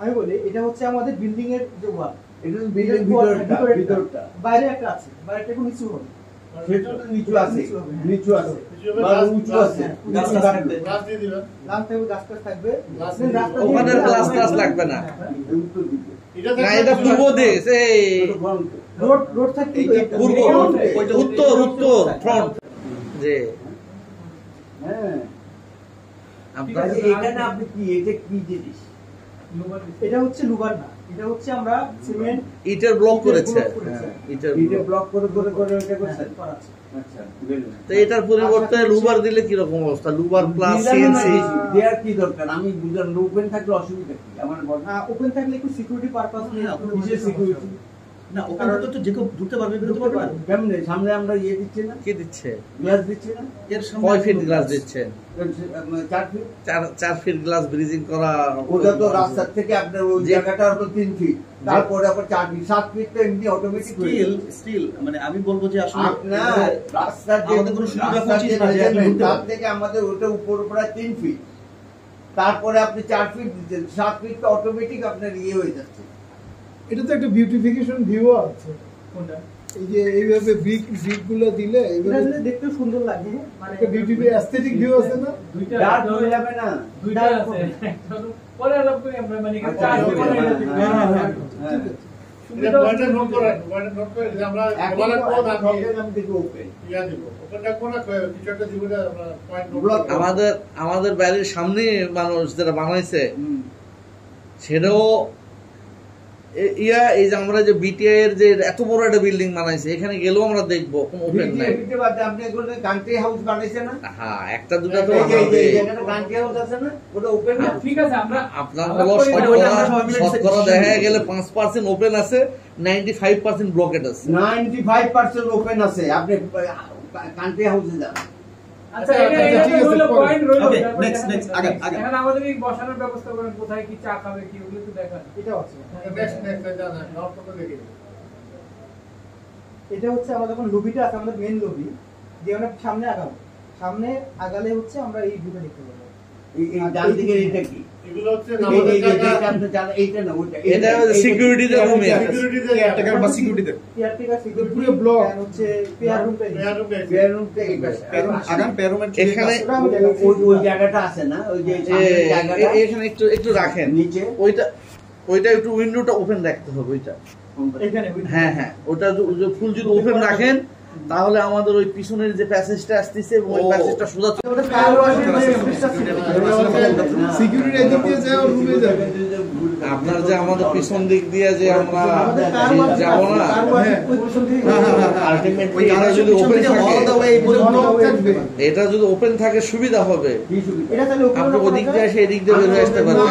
আমি বলি এটা হচ্ছে আমাদের বিল্ডিং এর যে ওয়াল, এটা বিল্ডিং ভিতরটা, বাইরে একটা আছে, বাইরেটা একটু নিচু হবে, সেটা তো নিচু আছে, নিচু আছে বা উঁচু আছে, গাছ দিয়ে দিবেন, লাল থাকবে, গাছ টাছ থাকবে, ওখানে গ্লাস টাস লাগবে না। উত্তর দিকে না, এটা পূর্ব দিক, এই রোড থাকবে, পূর্ব, উত্তর ফ্রন্ট। জি, হ্যাঁ। আপনার এখানে আপনি কি, এটা কি জিনিস? এটা হচ্ছে লুবার না, এটা হচ্ছে আমরা সিমেন্ট ইটের ব্লক করেছে। ইটের ব্লক করে করে করে ওটা করছেন। আচ্ছা, তো এটার পরিবর্তে লুবার দিলে কি রকম অবস্থা? লুবার প্লাস সিএনসি দেয়ার কি দরকার? আমি বুঝলাম ওপেন থাকলে অসুবিধা কি? আমার ওপেন থাকলে একটু সিকিউরিটি পারপাস নিয়ে কিসের সিকিউরিটি? না, ওখানে তো যে কেউ ঢুকতে পারবে, বেরোতে পারবে না। কেমনে সামনে আমরা ইয়ে দিচ্ছি না, কি দিচ্ছে? গ্লাস দিচ্ছি না? এর সামনে কয় ফিট গ্লাস দিচ্ছেন? 4 ফিট। 4 ফিট গ্লাস ব্রিজিং করা। ওটা তো রাস্তার থেকে আপনার ওই জায়গাটা হলো 3 ফিট, তারপরে আবার 4 ফিট, 7 ফিট তো এমনি অটোমেটিক স্টিল মানে আমি বলবো যে আসলে আপনার রাস্তার যে আমাদের কোনো সুবিধা রাস্তার যে হচ্ছে না যে আপনি measurement, ঢুকতে তার পারবেন। থেকে আমাদের ওটা উপর প্রায় 3 ফিট, তারপরে আপনি 4 ফিট দিচ্ছেন, 7 ফিট তো অটোমেটিক আপনার ইয়ে হয়ে যাচ্ছে। এটা তো একটা বিউটিফিকেশন ভিউ আছে। কোনটা? এই যে এইভাবে ব্রিক গুলো দিলে এটা এইভাবে দিলে দেখতে সুন্দর লাগে, মানে একটা বিউটিফুল অ্যাস্থেটিক ভিউ আছে না? দুইটা ডার্ক হয়ে যাবে না? দুইটা আছে, একটা হলো পরে আলাপ করি আমরা, মানে এখানে আচ্ছা, চার okay, করে হ্যাঁ, দিই। হ্যাঁ, হ্যাঁ, হ্যাঁ। এটা পয়েন্টে নোট করেন, পয়েন্টে নোট করে যে আমরা বলার কোড আমি দেখি ওপেন ইয়া দিব, ওখানটা কোন কিছু একটা দিব, আমরা পয়েন্ট নোট Block করব। আমাদের বাড়ির সামনে মানুষ যারা বানাইছে সেটাও এই যে আমরা যে বিটিআই এর যে এত বড় একটা বিল্ডিং বানাইছে, এখানে গেলেও আমরা দেখবো কোন ওপেন নাই। আপনি এগুলো কান্ট্রি হাউস বানাইছেন না? হ্যাঁ, একটা দুটা তো কান্ট্রি হাউস আছে না, ওটা ওপেন না? ঠিক আছে, আমরা আপনার হলো শতকরা দেখা গেলে 5% ওপেন আছে, 95% ব্লকেট আছে। 95% ওপেন আছে। আপনি কান্ট্রি হাউসে যান। আচ্ছা, আচ্ছা, এটা ঠিক আছে, হলো পয়েন্ট রইলো। Okay, next, আগান। এখন আমাদের এই বসানোর ব্যবস্থা করেন, কোথায় কি চা খাবে কি, ওগুলো তো দেখান। এটাও আছে। নেক্সট জানা নোট করে দেখি। এটা হচ্ছে আমাদের যখন লবিটা আছে, আমাদের মেইন লবি, যে আমরা সামনে আগাবো, সামনে আগালে হচ্ছে আমরা এই ভিউটা দেখতে পাবো। এই ডান দিকে এটা কি? এগুলো হচ্ছে এই আমাদের যে টাকা আপনি জানেন এইটা না, ওইটা। এটা সিকিউরিটিতে রুমে সিকিউরিটিতে টাকার বা সিকিউরিটিতে কেয়ারটেকার সিকিউরিটি পুরো ব্লক হচ্ছে পেয়ার রুমটা। বেডরুমটা এই পাশে। আগান প্যারোমেট এখানে ওই জায়গাটা আছে না, ওই যে সামনের জায়গাটা এখানে একটু রাখেন নিচে ওইটা একটু উইন্ডোটা ওপেন রাখতে হবে। ওইটা এখানে হ্যাঁ, ওটা ফুল যদি ওপেন রাখেন তাহলে আমাদের ওই পিছনের যে প্যাসেজটা আসতেছে এবং ওই প্যাসেজটা সোজা সিকিউরিটি এদিক দিয়ে যায় আর রুমে যাবে। আপনার যে আমাদের পিছন দিক দিয়ে যে আমরা যাবো না, আলটিমেটলি এটা যদি ওপেন থাকে, এটা যদি ওপেন থাকে সুবিধা হবে, আপনি ওদিক দিয়ে এসে এদিক দিয়ে বের হয়ে আসতে পারবেন।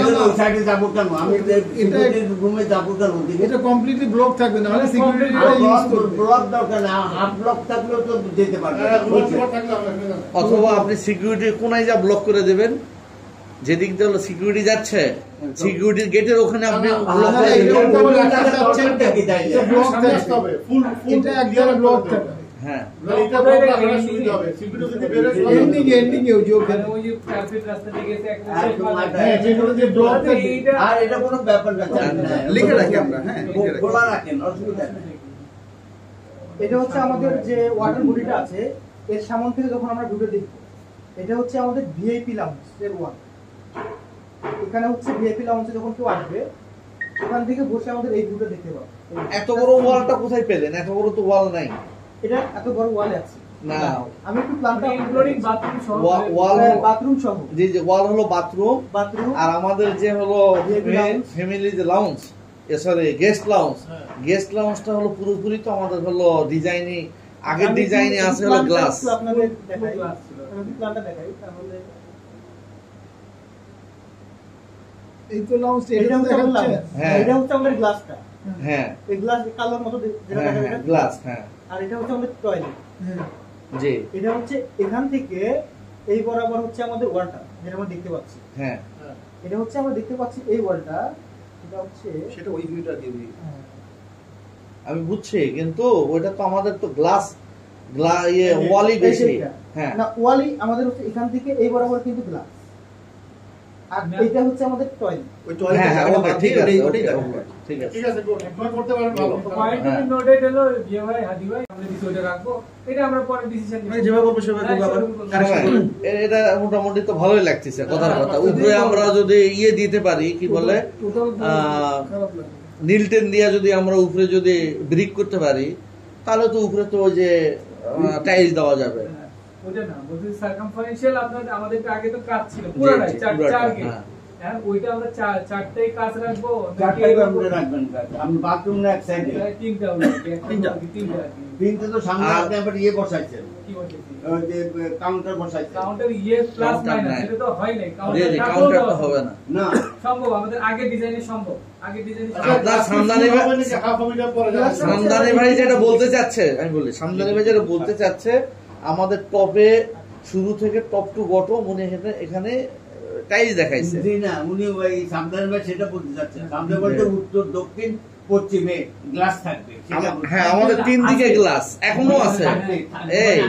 এটা কমপ্লিটলি ব্লক থাকবে, না হলে সিকিউরিটি ইউজ করবে। ব্লক দরকার না, হাফ ব্লক থাকলেও তো যেতে পারবে। অথবা আপনি সিকিউরিটি কোনায় যা ব্লক করে দেবেন, যেদিক দিয়ে সিকিউরিটি যাচ্ছে সিকিউরিটির গেটের ওখানে আপনি ব্লক করে দেবেন। হ্যাঁ, আর এটা কোনো ব্যাপার না, লিখে রাখি আমরা, হ্যাঁ খোলা রাখেন, অসুবিধা নেই। এটা হচ্ছে আমাদের যে ওয়াটার বডিটা আছে, এর সামনে থেকে যখন আমরা ঢুকে দেখব, এটা হচ্ছে আমাদের ভিআইপি লাউঞ্জ এর ওয়াল। এখানে হচ্ছে ভিআইপি লাউঞ্জে যখন কেউ আসবে, ওখান থেকে বসে আমাদের এই ভিউটা দেখতে পাবে। এত বড় ওয়ালটা কোথায় পেলেন? এত বড় তো ওয়াল নাই। এটা এত বড় ওয়ালে আছে না, আমি একটু প্ল্যানটা ইনক্লুডিং বাথরুম সহ, ওয়াল বাথরুম সহ, জি জি, ওয়াল হলো বাথরুম, আর আমাদের যে হলো ফ্যামিলি যে lounge, sorry guest lounge, guest লাউঞ্জটা হলো পুরোপুরি তো আমাদের হলো ডিজাইনই, আগের ডিজাইনে আছে হলো গ্লাস। আপনাদের দেখাই, আমি প্ল্যানটা দেখাই তাহলে। এই তো লাউঞ্জ, এটা হচ্ছে দেখাচ্ছে। হ্যাঁ, এটা হচ্ছে আমাদের গ্লাসটা। হ্যাঁ, এই গ্লাস কালোর মতো যেটা দেখা যায়, গ্লাস। হ্যাঁ, আর এটা হচ্ছে আমাদের টয়লেট। জি, এটা হচ্ছে এখান থেকে এই বরাবর হচ্ছে আমাদের ওয়ালটা, যেটা আমরা দেখতে পাচ্ছি। হ্যাঁ, এটা হচ্ছে আমরা দেখতে পাচ্ছি এই ওয়ালটা, এটা হচ্ছে সেটা ওই ভিউটা দিয়ে দিই। আমি বুঝছি, কিন্তু ওইটা তো আমাদের তো গ্লাস ওয়ালই বেশি। হ্যাঁ, না, ওয়ালই আমাদের হচ্ছে এখান থেকে এই বরাবর কিন্তু গ্লাস, আর এটা হচ্ছে আমাদের টয়লেট। ওই টয়লেট ঠিক আছে, ওটাই দেখো। ঠিক আছে, ঠিক আছে, গুড, এখন করতে পারেন ভালো। পয়েন্ট অফ নোটেড হলো যে ভাই হাদি ভাই আমরা কিছু ওটা রাখবো, এটা আমরা পরে ডিসিশন নিব। মানে যেভাবে বলবো সেভাবে করবো, আবার কারেকশন করবো। এটা মোটামুটি তো ভালোই লাগতেছে কথার কথা। উপরে আমরা যদি ইয়ে দিতে পারি, কি বলে নীলটেন দিয়া যদি আমরা উপরে যদি ব্রিক করতে পারি, তাহলে তো উপরে তো ওই যে টাইলস দেওয়া যাবে। ওটা না, বলছি সার্কামফারেন্সিয়াল আপনাদের আমাদের আগে তো কাজ ছিল পুরোটাই চার গেট, হ্যাঁ ওইটা আমরা চারটাই কাজ রাখবো, চারটাই করে রাখবেন কাজ। আপনি বাথরুম না এক সাইডে তিনটা হলো, তিনটা তো সামনে আপনি আবার ইয়ে বসাইছেন, কি বলতেছি ওই যে কাউন্টার বসাইছেন। কাউন্টার ইয়ে প্লাস মাইনাস এটা তো হয় নাই, কাউন্টার তো হবে না। না, সম্ভব আমাদের আগে ডিজাইনে সম্ভব, আগে ডিজাইনে আপনার সামদানি ভাই যেটা বলতে চাচ্ছে, আমি বলি সামদানি ভাই যেটা বলতে চাচ্ছে, আমাদের টপে শুরু থেকে টপ টু বটম উনি এখানে টাইলস দেখাইছে। জি না, উনি ওই সামনে ভাই সেটা বলতে চাচ্ছেন। সামনে বলতে উত্তর দক্ষিণ পশ্চিমে গ্লাস থাকবে। হ্যাঁ, আমাদের তিন দিকে গ্লাস এখনো আছে। এই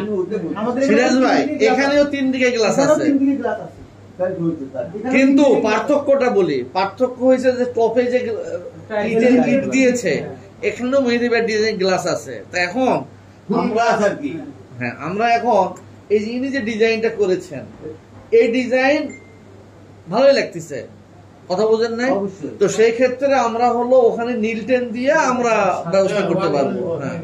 সিরাজ ভাই, এখানেও তিন দিকে গ্লাস আছে, কিন্তু পার্থক্যটা বলি, পার্থক্য হয়েছে যে টপে যে ইটের ইট দিয়েছে, এখানেও মেহেদিবার ডিজাইন গ্লাস আছে। তা এখন আমরা আর কি, হ্যাঁ আমরা এখন এই যে ইনি যে ডিজাইনটা করেছেন, এই ডিজাইন ভালোই লাগতেছে, কথা বোঝেন নাই তো? সেই ক্ষেত্রে আমরা হলো ওখানে নীলটেন দিয়ে আমরা ব্যবস্থা করতে পারবো। হ্যাঁ,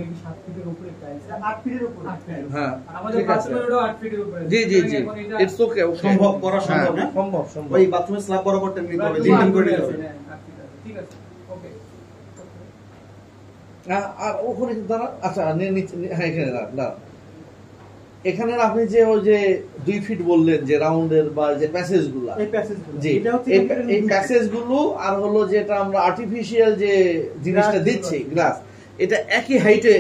8 ফিটের উপরে। হ্যাঁ, আমাদের বাথরুমেরও 8 ফিটের উপরে। জি জি জি, ইটস ওকে, সম্ভব করা সম্ভব না, সম্ভব সম্ভব। ওই বাথরুমের স্ল্যাব বরাবর টেনে নিতে হবে, লিফটিং করে নিতে হবে। ঠিক আছে, ওকে। আর ওখানে দাঁড়া, আচ্ছা হ্যাঁ এখানে দাঁড়া, এখানে আপনি যে ওই যে 2 ফিট বললেন যে রাউন্ডের বা যে প্যাসেজ গুলা, এই প্যাসেজগুলো, জি এটা হচ্ছে এই প্যাসেজ গুলো আর হলো যেটা আমরা আর্টিফিশিয়াল যে জিনিসটা দিচ্ছি গ্লাস, এটা একই হাইটে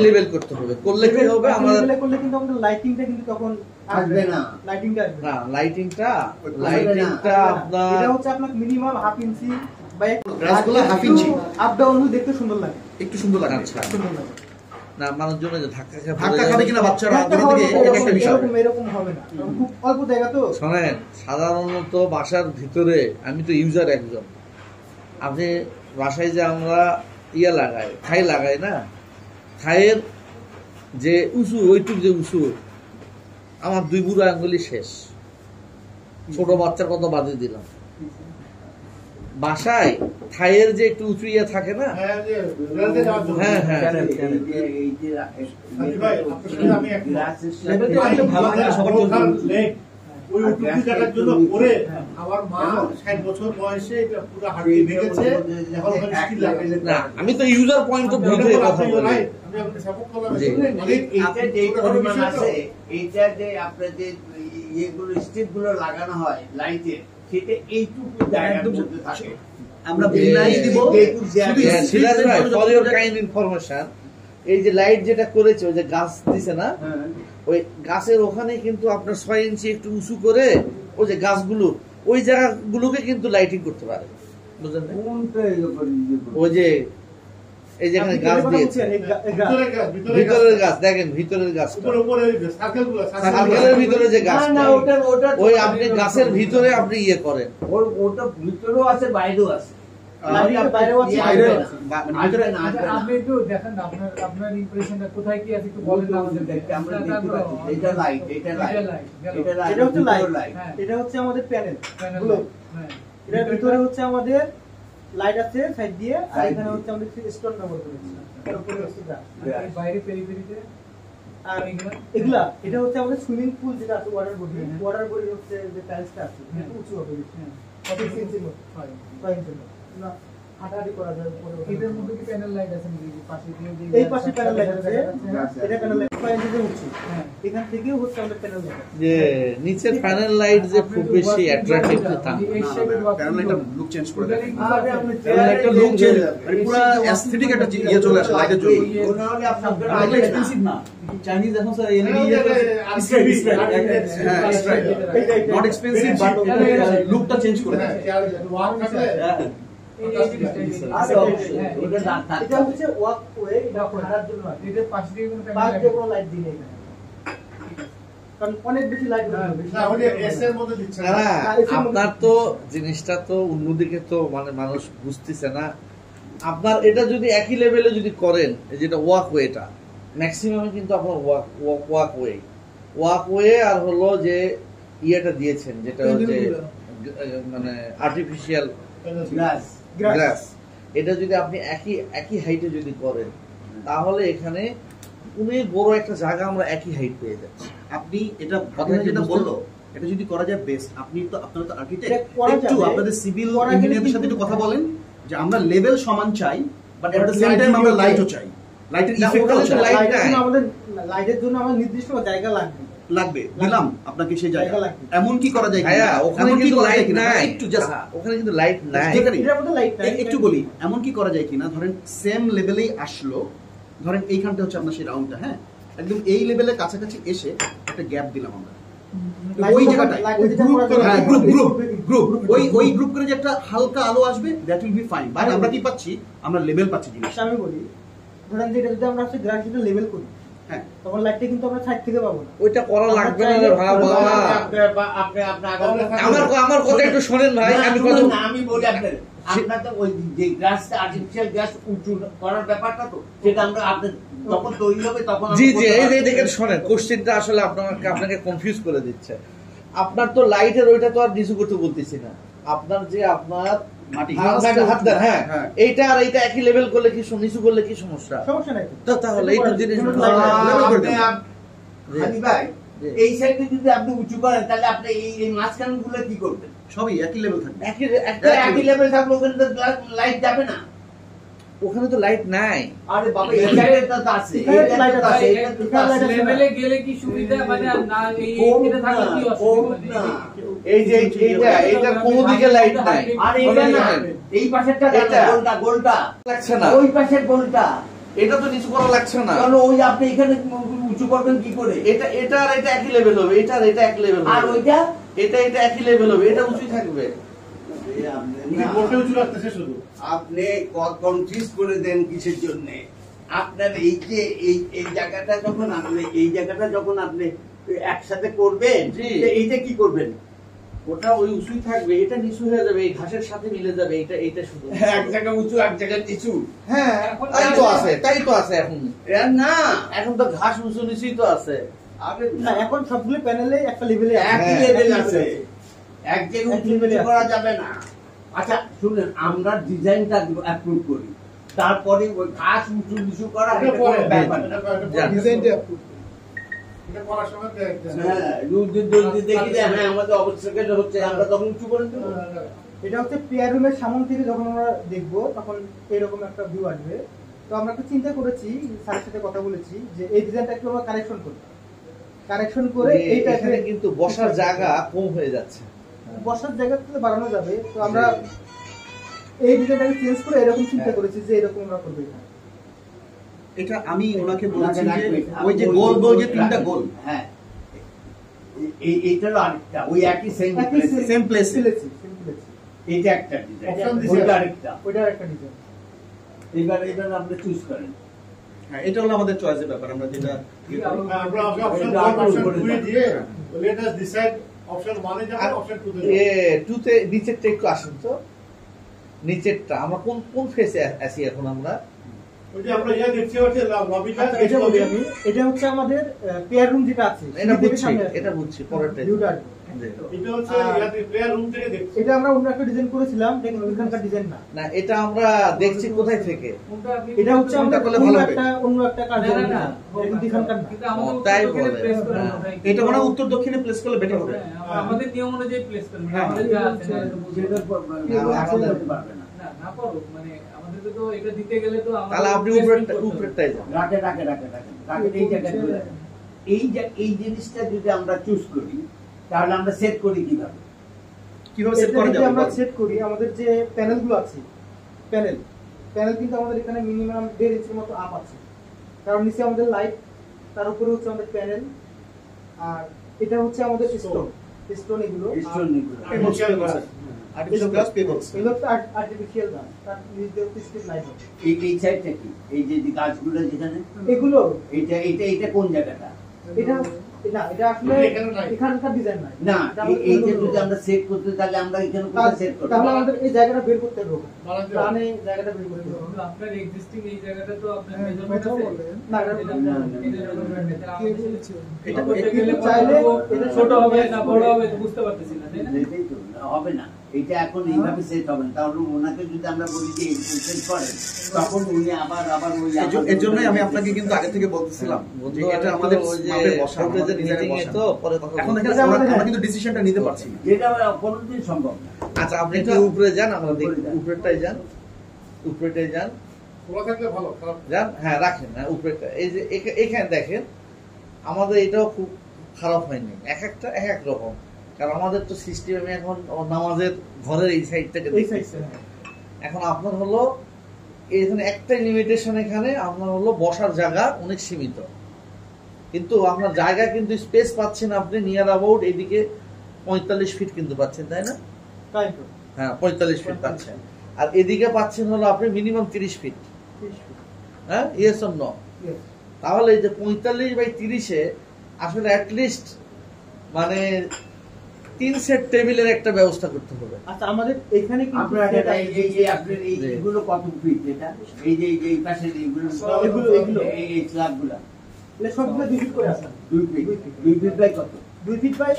লেভেল করতে হবে। করলে কি হবে, আমাদের করলে কিন্তু আমাদের লাইটিংটা কিন্তু তখন আসবে না। লাইটিংটা আসবে না, লাইটিংটা আপনার এটা হচ্ছে আপনার মিনিমাম 1/2 ইঞ্চি বা গ্লাসগুলো 1/2 ইঞ্চি আপ ডাউন হলে দেখতে সুন্দর লাগে, একটু সুন্দর লাগে। আচ্ছা, সুন্দর লাগে। না মানুষজন যে ধাক্কা খাবে কিনা বাচ্চারা, একটা বিষয়। এরকম হবে না, খুব অল্প জায়গা তো। শোনেন, সাধারণত বাসার ভিতরে, আমি তো ইউজার একজন, আপনি বাসায় যে আমরা ইয়ে লাগাই, থাই লাগাই না, থাইয়ের যে উঁচু, ওইটুক যে উঁচু, আমার 2 বুড়ো আঙ্গুলি শেষ, ছোট বাচ্চার কত বাদে দিলাম, বাসায় থাইয়ের যে একটু উঁচু ইয়ে থাকে না, হ্যাঁ যে রেলতে যাওয়ার জন্য। হ্যাঁ হ্যাঁ ভাই আপনার সাথে আমি ওই উঁচু জায়গার জন্য করে আমার মা 60 বছর বয়সে এটা পুরো হাড়ি ভেঙেছে, এখন ওখানে স্টিল লাগাইছে। না, আমি তো ইউজার পয়েন্ট অফ ভিউ থেকে কথা বলি। আমি আপনাকে সাপোর্ট করলাম। এইটা যে পরিমাণ আছে, এইটা যে আপনার যে ইয়েগুলো স্ট্রিপগুলো লাগানো হয় লাইটের, সেটা এইটুকু জায়গার মধ্যে থাকে। আমরা বিলাই দিব। সিরাজ ভাই, ফর ইওর কাইন্ড ইনফরমেশন, এই যে লাইট যেটা করেছে ওই যে গাছ দিছে না, ওই গাছের ওখানে কিন্তু আপনার 6 ইঞ্চি একটু উঁচু করে ওই যে গাছগুলো ওই জায়গাগুলোকে কিন্তু লাইটিং করতে পারে, বুঝলেন? ওই যে এই যেখানে গাছ দিয়েছে ভিতরের গাছ, দেখেন ভিতরের গাছ, সার্কেলের ভিতরে যে গাছ, ওই আপনি গাছের ভিতরে আপনি ইয়ে করেন, ওটা ভিতরেও আছে বাইরেও আছে। আপনি একটু দেখেন না আপনার ইমপ্রেশনটা কোথায় কি আছে একটু বলেন না আমাদের। এটা লাইট, এটা লাইট, এটা হচ্ছে লাইট, এটা হচ্ছে আমাদের প্যানেল গুলো। এটার ভিতরে হচ্ছে আমাদের লাইট আছে সাইড দিয়ে, আর এখানে হচ্ছে আমাদের স্টোন ব্যবহার করেছি, এর উপরে হচ্ছে গ্লাস। বাইরে পেরিফেরিতে আর এগুলা এটা হচ্ছে আমাদের সুইমিং পুল যেটা আছে, ওয়াটার বডি, ওয়াটার বডি হচ্ছে যে টাইলসটা আছে একটু উঁচু হবে, 6 ইঞ্চির মতো, 6 ইঞ্চির মতো না হাঁটাহাঁটি করা যায়। এটার মধ্যে কি প্যানেল লাইট আছে নাকি পাশে দিয়ে? এই পাশে প্যানেল লাইট আছে, এটা প্যানেল লাইট 6 ইঞ্চিতে উঁচু, এখান থেকেও হচ্ছে আমাদের প্যানেল লাইট। যে নিচের প্যানেল লাইট যে খুব বেশি অ্যাট্রাক্টিভ তা প্যানেল লাইটটা লুক চেঞ্জ করে দেয়। আরে আপনি একটা লুক চেঞ্জ, মানে পুরো অ্যাস্থেটিক একটা ইয়ে চলে আসে লাইটের জন্য। ওনা হলে আপনাদের লাইট এক্সপেন্সিভ না। চাইনিজ এখন sir LED not expensive but লুকটা চেঞ্জ করে দেয়। এটা হচ্ছে ওয়াক ওয়ে, এটা হাঁটার জন্য আছে। এটার পাশে দিয়ে কোনো পাঁচ প্যানেল দিয়ে কোনো লাইট দিই না এখানে, কারণ অনেক বেশি লাইট না ওই এস এর মধ্যে দিচ্ছে না। না, আপনার তো জিনিসটা তো অন্যদিকে তো মানে মানুষ বুঝতেছে না। আপনার এটা যদি একই লেভেলে যদি করেন, যেটা ওয়াক ওয়েটা ম্যাক্সিমাম কিন্তু আপনার ওয়াক ওয়ে আর হলো যে ইয়েটা দিয়েছেন যেটা হচ্ছে মানে আর্টিফিশিয়াল গ্লাস, এটা যদি আপনি একই হাইটে যদি করেন তাহলে এখানে অনেক বড় একটা জায়গা আমরা একই হাইট পেয়ে যাচ্ছি। আপনি এটা আপনারা যেটা বললো এটা যদি করা যায় বেস্ট। আপনি তো আপনারা তো আর্কিটেক্ট, করা একটু যাবে। আপনাদের সিভিল ইঞ্জিনিয়ারদের সাথে একটু কথা বলেন যে আমরা লেভেল সমান চাই, but at the same time আমরা লাইটও চাই, লাইটের ইফেক্টও চাই। আমাদের লাইটের জন্য আমাদের নির্দিষ্ট জায়গা লাগবে। দিলাম আপনাকে সেই জায়গা। জায়গা লাগবে। এমন কি করা যায় ভাইয়া, কিনা? ওখানে এমন কি কিন্তু করা যায় লাইট কিনা? নাই, একটু জাস্ট ওখানে কিন্তু লাইট নাই। যেখানে এটার মধ্যে লাইট নাই। একটু বলি, এমন কি করা যায় কিনা, ধরেন সেম লেভেলেই আসলো, ধরেন এইখানটা হচ্ছে আপনার সেই রাউন্ডটা, হ্যাঁ একদম এই লেভেলের কাছাকাছি এসে একটা গ্যাপ দিলাম আমরা ওই জায়গাটায়, ওই গ্রুপ করে যে একটা হালকা আলো আসবে, that will be fine. But আমরা কি পাচ্ছি? আমরা লেভেল পাচ্ছি জিনিস। আমি বলি ধরেন যে এটা যদি আমরা হচ্ছে গ্রাস এটা লেভেল করি, হ্যাঁ তখন লাইটটা কিন্তু আমরা সাইড থেকে পাবো না। ওইটা করা লাগবে না রে বাবা। আমার কথা একটু শোনেন ভাই। আমি বলি আপনার তো ওই যে গ্লাসটা আর্টিফিশিয়াল গ্লাস উঁচু করার ব্যাপারটা তো সেটা আমরা আপনার যখন তৈরি হবে তখন জি এই দেখেন শোনেন, কোশ্চেনটা আসলে আপনাকে কনফিউজ করে দিচ্ছে। আপনার তো লাইটের ওইটা তো আর নিচু করতে বলতেছি না, আপনার যে আপনার মাটি হাত দেন, হ্যাঁ এইটা আর এইটা একই লেভেল করলে কি নিচু করলে কি সমস্যা? সমস্যা নাই তো তাহলে এই তো জিনিস ভাই এই সাইডে যদি আপনি উঁচু করেন তাহলে আপনি এই মাঝখান গুলো কি করবেন? সবই একই লেভেল থাকবে। একই লেভেল থাকলে ওখানে তো লাইট যাবে না, ওখানে তো লাইট নাই। আরে বাবা এই সাইডে তো আছে, লেভেলে গেলে কি সুবিধা মানে না এইটা থাকলে কি অসুবিধা? এই যে এইটা কোন দিকে লাইট নাই, আর এটা না এই পাশেরটা গোলটা লাগছে না, ওই পাশের গোলটা এটা তো নিচু করা লাগছে না, কারণ ওই আপনি এখানে উঁচু করবেন কি করে? এটা আর এটা একই লেভেল হবে, এটা আর এটা একই লেভেল হবে, আর ওইটা এটা একই লেভেল হবে, এটা উঁচুই থাকবে। আপনি কনফিউজ করে দেন কিসের জন্য? আপনার এই যে এই জায়গাটা যখন আপনি একসাথে করবেন, এইটা কি করবেন? ওটা ওই উঁচুই থাকবে, এটা নিচু হয়ে যাবে, এই ঘাসের সাথে মিলে যাবে, এটা শুধু এক জায়গা উঁচু এক জায়গা নিচু। হ্যাঁ তাই তো আছে এখন না, এখন তো ঘাস উঁচু নিচুই তো আছে। না এখন সবগুলো প্যানেলে একটা লেভেলে একই লেভেল আছে, এক জায়গায় উঁচু করা যাবে না। আচ্ছা শুনেন, আমরা ডিজাইনটা অ্যাপ্রুভ করি, তারপরে ওই ঘাস উঁচু নিচু করা এটা কোনো ব্যাপার না। ডিজাইনটা approve এটা করার সময় হ্যাঁ, যদি দেখি যে হ্যাঁ আমাদের অবস্ট্রাকেল হচ্ছে, আমরা তখন উঁচু করে দেবো। এটা হচ্ছে পেয়ার রুমের সামনে থেকে যখন আমরা দেখবো তখন এরকম একটা ভিউ আসবে। তো আমরা একটু চিন্তা করেছি, স্যারের সাথে কথা বলেছি যে এই ডিজাইনটা একটু আমরা কারেকশন করে এইটা এখানে কিন্তু বসার জায়গা কম হয়ে যাচ্ছে, বসার জায়গা থেকে বাড়ানো যাবে। তো আমরা এই ডিজাইনটাকে চেঞ্জ করে এরকম চিন্তা করেছি যে এরকম আমরা করবো এখানে। এটা আমি ওনাকে বলেছি যে ওই যে গোল গোল যে তিনটা গোল, হ্যাঁ এইটারও আরেকটা ওই একই সেম সেম প্লেস, এইটা একটা ডিজাইন, Option দিছে। ওইটা আরেকটা। ওইটা একটা ডিজাইন। এবার আপনি চুজ করেন। হ্যাঁ এটা হলো আমাদের চয়েসের ব্যাপার, আমরা যেটা আমরা অপশন 1 অপশন 2 দিয়ে লেট আস ডিসাইড অপশন 1 এ যাব অপশন 2 তে এ টুতে নিচেরটা একটু আসেন তো, নিচেরটা আমরা কোন কোন ফেসে আছি এখন আমরা? ওই যে আমরা ইয়া দেখছি হচ্ছে লবিটা, আচ্ছা, এটা বলি আমি, এটা হচ্ছে আমাদের পেয়ার রুম যেটা আছে এটা বুঝছি পরেরটা। ভিউটা এটা হচ্ছে ইয়াতে প্লেয়ার রুম থেকে দেখছি। এটা আমরা অন্য একটা ডিজাইন করেছিলাম, দেখুন এখানকার ডিজাইন না। না এটা আমরা দেখছি কোথায় থেকে? এটা হচ্ছে আমরা অন্য একটা কাজ না, না, না। কিন্তু এখানকার না। কিন্তু আমাদের তাই উত্তর দক্ষিণে বলে। প্লেস করে হ্যাঁ। আমরা এটা মানে উত্তর দক্ষিণে প্লেস করলে বেটার হবে। আমাদের নিয়ম অনুযায়ী প্লেস করবে, হ্যাঁ। আমাদের যা আছে না, এটা বুঝতে যেটা হবে। পারবে না। না, না পারো, মানে আমাদেরকে তো এটা দিতে গেলে তো আমাদের তাহলে আপনি placement করতে হবে। উপরেরটাই যান। রাখেন এই জায়গায় চলে আসেন। এই জিনিসটা যদি আমরা চুজ করি তাহলে আমরা সেট করি কিভাবে? কিভাবে সেট এটা করা যদি যাবে? আমরা সেট করি, আমাদের যে প্যানেলগুলো আছে, প্যানেল কিন্তু আমাদের এখানে মিনিমাম 1.5 ইঞ্চির মতো আপ আছে, কারণ নিচে আমাদের লাইট, তার উপরে হচ্ছে আমাদের প্যানেল, আর এটা হচ্ছে আমাদের স্টোন এগুলো স্টোন এগুলো। Artificial glass, artificial glass pebbles. এগুলো তো আর্টিফিশিয়াল গাছ, তার নিচে হচ্ছে স্ট্রিট লাইট। এই সাইডটা কি? এই যে গাছগুলো যেখানে, এগুলো এইটা কোন জায়গাটা? এটা আসলে এখানে নাই। এখানকার ডিজাইন নাই। না, এটা আমাদের এইটা অন্য যদি রকম। আমরা সেট করতে তাহলে আমরা এখানে কোথায় সেট করব? তাহলে আমাদের এই জায়গাটা বের করতে হবে, বানাতে হবে। প্ল্যানে জায়গাটা বের করতে হবে। কিন্তু আপনার এক্সিস্টিং এই জায়গাটা তো আপনার হ্যাঁ, মেজারমেন্ট কথা আছে বলেন। না, এটা এটা না, এটা measurement নেই। তাহলে কে আমাদের বলেছে? এটা এটা- করতে গেলে চাইলে এটা ছোট হবে না বড় হবে তো বুঝতে পারতেছি না, তাই না? এটাই তো, হবে না, এটা এখন এইভাবে সেট হবে না। তাহলে ওনাকে যদি আমরা বলি যে সেট করেন, তখন উনি আবার ওই এর জন্যই আমি আপনাকে কিন্তু আগে থেকে বলতেছিলাম যে এটা আমাদের মাপে বসা, আমাদের ডিজাইনে বসা। তো পরে কথা এখন বলবো। দেখেন আমরা কিন্তু ডিসিশনটা নিতে পারছি না। যেটা কোনোদিন সম্ভব না। আচ্ছা আপনি একটু উপরে যান, আমরা দেখি উপরেরটাই যান, উপরেরটাই যান, খোলা থাকলে ভালো, খারাপ যান, হ্যাঁ রাখেন, হ্যাঁ উপরেরটা। এই যে এখানে দেখেন আমাদের এটাও খুব খারাপ হয়নি, এক একটা এক এক রকম, কারণ আমাদের তো সিস্টেমে এখন নামাজের ঘরের এই সাইডটাকে এই দেখতেছি। সাইডটা এখন আপনার হলো এখানে একটাই লিমিটেশন, এখানে আপনার হলো বসার জায়গা অনেক সীমিত, কিন্তু আপনার জায়গা কিন্তু স্পেস পাচ্ছেন আপনি নিয়ার অ্যাবাউট এদিকে 45 ফিট কিন্তু পাচ্ছেন, তাই না? তাই তো হ্যাঁ 45 ফিট পাচ্ছেন, আর এদিকে পাচ্ছেন হলো আপনি মিনিমাম 30 ফিট। হ্যাঁ ইয়েস অর নো? Yes. তাহলে এই যে 45/30-এ আসলে অ্যাটলিস্ট মানে 3 সেট টেবিলের একটা ব্যবস্থা করতে হবে। আচ্ছা আমাদের এখানে কিন্তু আপনার আপনার এইগুলো কত ফিট? এটা এই যে এই পাশের এগুলো। এই স্ল্যাবগুলো এটা সবগুলো 2 ফিট করে আছে। 2 ফিট 2 ফিট বাই কত? 2 ফিট বাই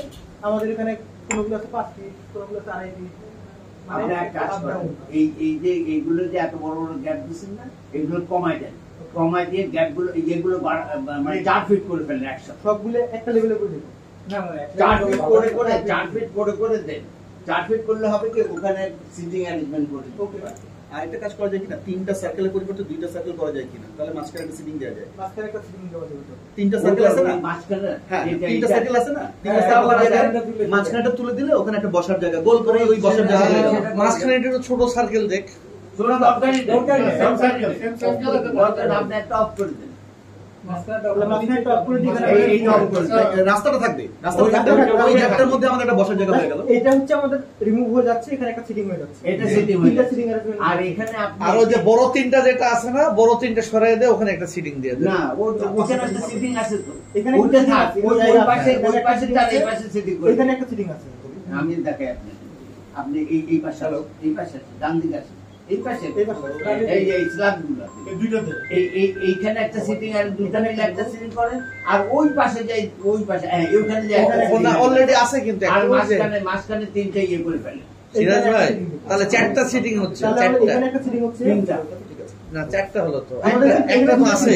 আমাদের এখানে কোনগুলো আছে 5 ফিট, কোনগুলো আছে 2.5 ফিট। আমরা এক কাজ করেন, এই যে এইগুলো যে এত বড় বড় গ্যাপ দিচ্ছেন না, এগুলো কমাই দেন, কমাই দিয়ে গ্যাপগুলো এইগুলো মানে 4 ফিট করে ফেলেন একসাথে। সবগুলো একটা লেভেলে করে দেব। না, না, 4 ফিট করে 4 ফিট করে দেন। 4 ফিট করলে হবে কি ওখানে সিটিং অ্যারেঞ্জমেন্ট করে দিন। ওকে আর একটা কাজ করা যায় কিনা, 3টা সার্কেলের পরিবর্তে 2টা সার্কেল করা যায় কিনা, তাহলে মাঝখানে একটা সিটিং দেওয়া যায়। মাঝখানে একটা সিটিং দেওয়া যাবে তো। 3টা সার্কেল আছে না? মাঝখানে হ্যাঁ, এটা- 3টা এটা- সার্কেল আছে না? 3টা হ্যাঁ, সার্কেল মাঝখানে জায়গায় একটা তুলে দিলে। মাঝখানেটা তুলে দিলে ওখানে একটা বসার জায়গা, গোল করে ওই বসার জায়গা হয়ে গেল। মাঝখানে একটা ছোট সার্কেল দেখ, শোনো, দরকারই নেই। সেম সার্কেল দরকার নেই, আপনি একটা অফ করে দেন। মাঝখানে টপ করে দিই। এই অফ করে দেন। রাস্তাটা থাকবে, রাস্তাটা ওই থাকবে, রাস্তাটা ওই থাকবে। গ্যাপটার মধ্যে আমাদের একটা বসার জায়গা হয়ে গেল। এটা হচ্ছে আমাদের রিমুভ হয়ে যাচ্ছে, এখানে একটা সিটিং হয়ে যাচ্ছে। এটা সিটিং হয়ে তিনটা যাচ্ছে। Sitting arrangement. আর এখানে আপনি আর ওই যে বড় 3টা যেটা আছে না, বড় 3টা সরাই দিয়ে ওখানে একটা সিটিং দিয়ে দেন। না, ওখানে একটা সিটিং আছে তো। এখানে ওইটা একটা থাক, সিটিং ওই আছে, ওই পাশে এখানে ওই একটা পাশে সিটিং তার আছে, এই পাশে সিটিং করে এখানে দেন। একটা সিটিং আছে। আমি দেখাই আপনি এই পাশে আলো, এই পাশে আছে, ডান দিকে আছে, এই পাশে এই পাশে। এই যে স্ল্যাবগুলো এই দুইটাতে এইখানে একটা সিটিং আর দুইটা মিলে একটা সিটিং করেন, আর ওই পাশে যাই, ওই পাশে হ্যাঁ ওইখানে যাই একটা sitting ওটা করেন। অলরেডি আছে কিন্তু আর একটা ওই যে- মাঝখানে 3টে ইয়ে করে ফেলেন। সিরাজ ভাই তাহলে 4টা সিটিং হচ্ছে, তাহলে 4টা এখানে একটা সিটিং হচ্ছে 3টা। না 4টা হলো তো, আমাদের একটা তো আছে।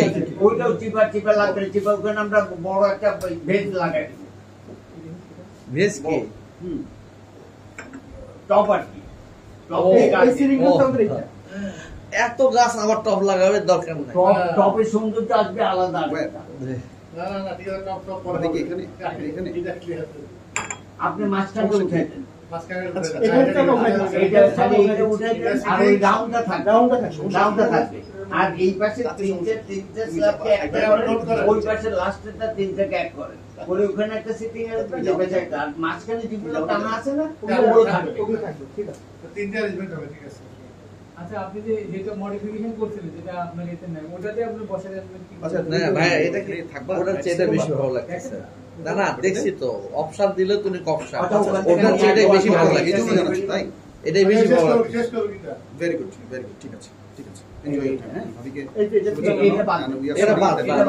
ওইটাও চিপা লাগবে, চিপা ওখানে আমরা বড় একটা ভেজ লাগাই দিব। ভেজ কি টপ আর কি, টপ এই সিটিং হচ্ছে আমাদের এটা। এত গাছ আবার টপ লাগাবে দরকার নাই। টপের সৌন্দর্য আসবে আলাদা। না না না ঠিক আছে, টপ টপ করে দেখি এখানে এখানে এটা ক্লিয়ার আপনি মাঝখানে উঠে দেন, মাঝখানে এইটা খালি এইটা উঠে দেন, আর ওই রাউন্ডটা থাকবে, রাউন্ডটা থাকবে। আর এই পাশে তিনটে স্ল্যাবকে এক করে, ওই পাশে লাস্টেরটা তিনটাকে এক করে করে ওখানে একটা সিটিং এর পাশে একটা, আর মাঝখানে যেগুলো টানা আছে না ওগুলো থাকবে। ঠিক আছে, তিনটা অ্যারেঞ্জমেন্ট হবে, ঠিক আছে। আচ্ছা আপনি যেটা মডিফিকেশন করছিলেন যেটা আপনার এতে নাই ওটাতে আপনি বসে যাবেন কি? আচ্ছা, না ভাই এটা কি থাকবে, ওটার চেয়ে বেশি ভালো লাগছে। না না দেখছি তো, অপশন দিলে তুমি কপশন, ওটার চেয়ে বেশি ভালো লাগে, এই জন্য জানাচ্ছি, তাই এটাই বেশি ভালো লাগে। শেষ করো কিটা। ভেরি গুড, ঠিক আছে, ঠিক আছে, এনজয় ইট। হ্যাঁ ভাবিকে এটা বাদ দাও। এটা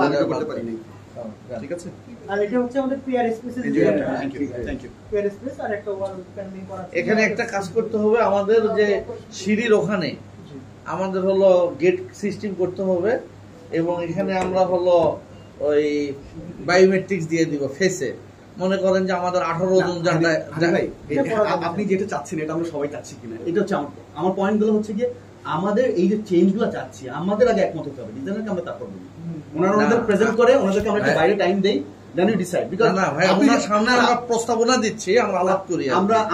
বাদ, করতে পারি নাই, ঠিক আছে। আর এটা হচ্ছে আমাদের prayer spaces, enjoy it, thank you. Prayer space আর একটা ওয়াল প্যানেলিং করা আছে। এখানে একটা কাজ করতে হবে আমাদের, যে সিঁড়ির ওখানে আমাদের হলো গেট সিস্টেম করতে হবে, এবং এখানে আমরা হলো ওই বায়োমেট্রিক্স দিয়ে দিব ফেসে। মনে করেন যে আমাদের 18 জন জায়গায় ভাই আপনি যেটা চাচ্ছেন এটা আমরা সবাই চাচ্ছি কিনা, এটা হচ্ছে আমার পয়েন্ট গুলো হচ্ছে গিয়ে আমাদের এই যে চেঞ্জ গুলো চাচ্ছি আমাদের আগে একমত হতে হবে, ডিজাইনারকে আমরা তারপর বলি, ওনারা ওনাদের প্রেজেন্ট করে, ওনাদেরকে আমরা একটা বাইরে টাইম দেই, দেন ইউ ডিসাইড। বিকজ না ভাই আপনার সামনে আমরা প্রস্তাবনা দিচ্ছি, আমরা আলাপ করি,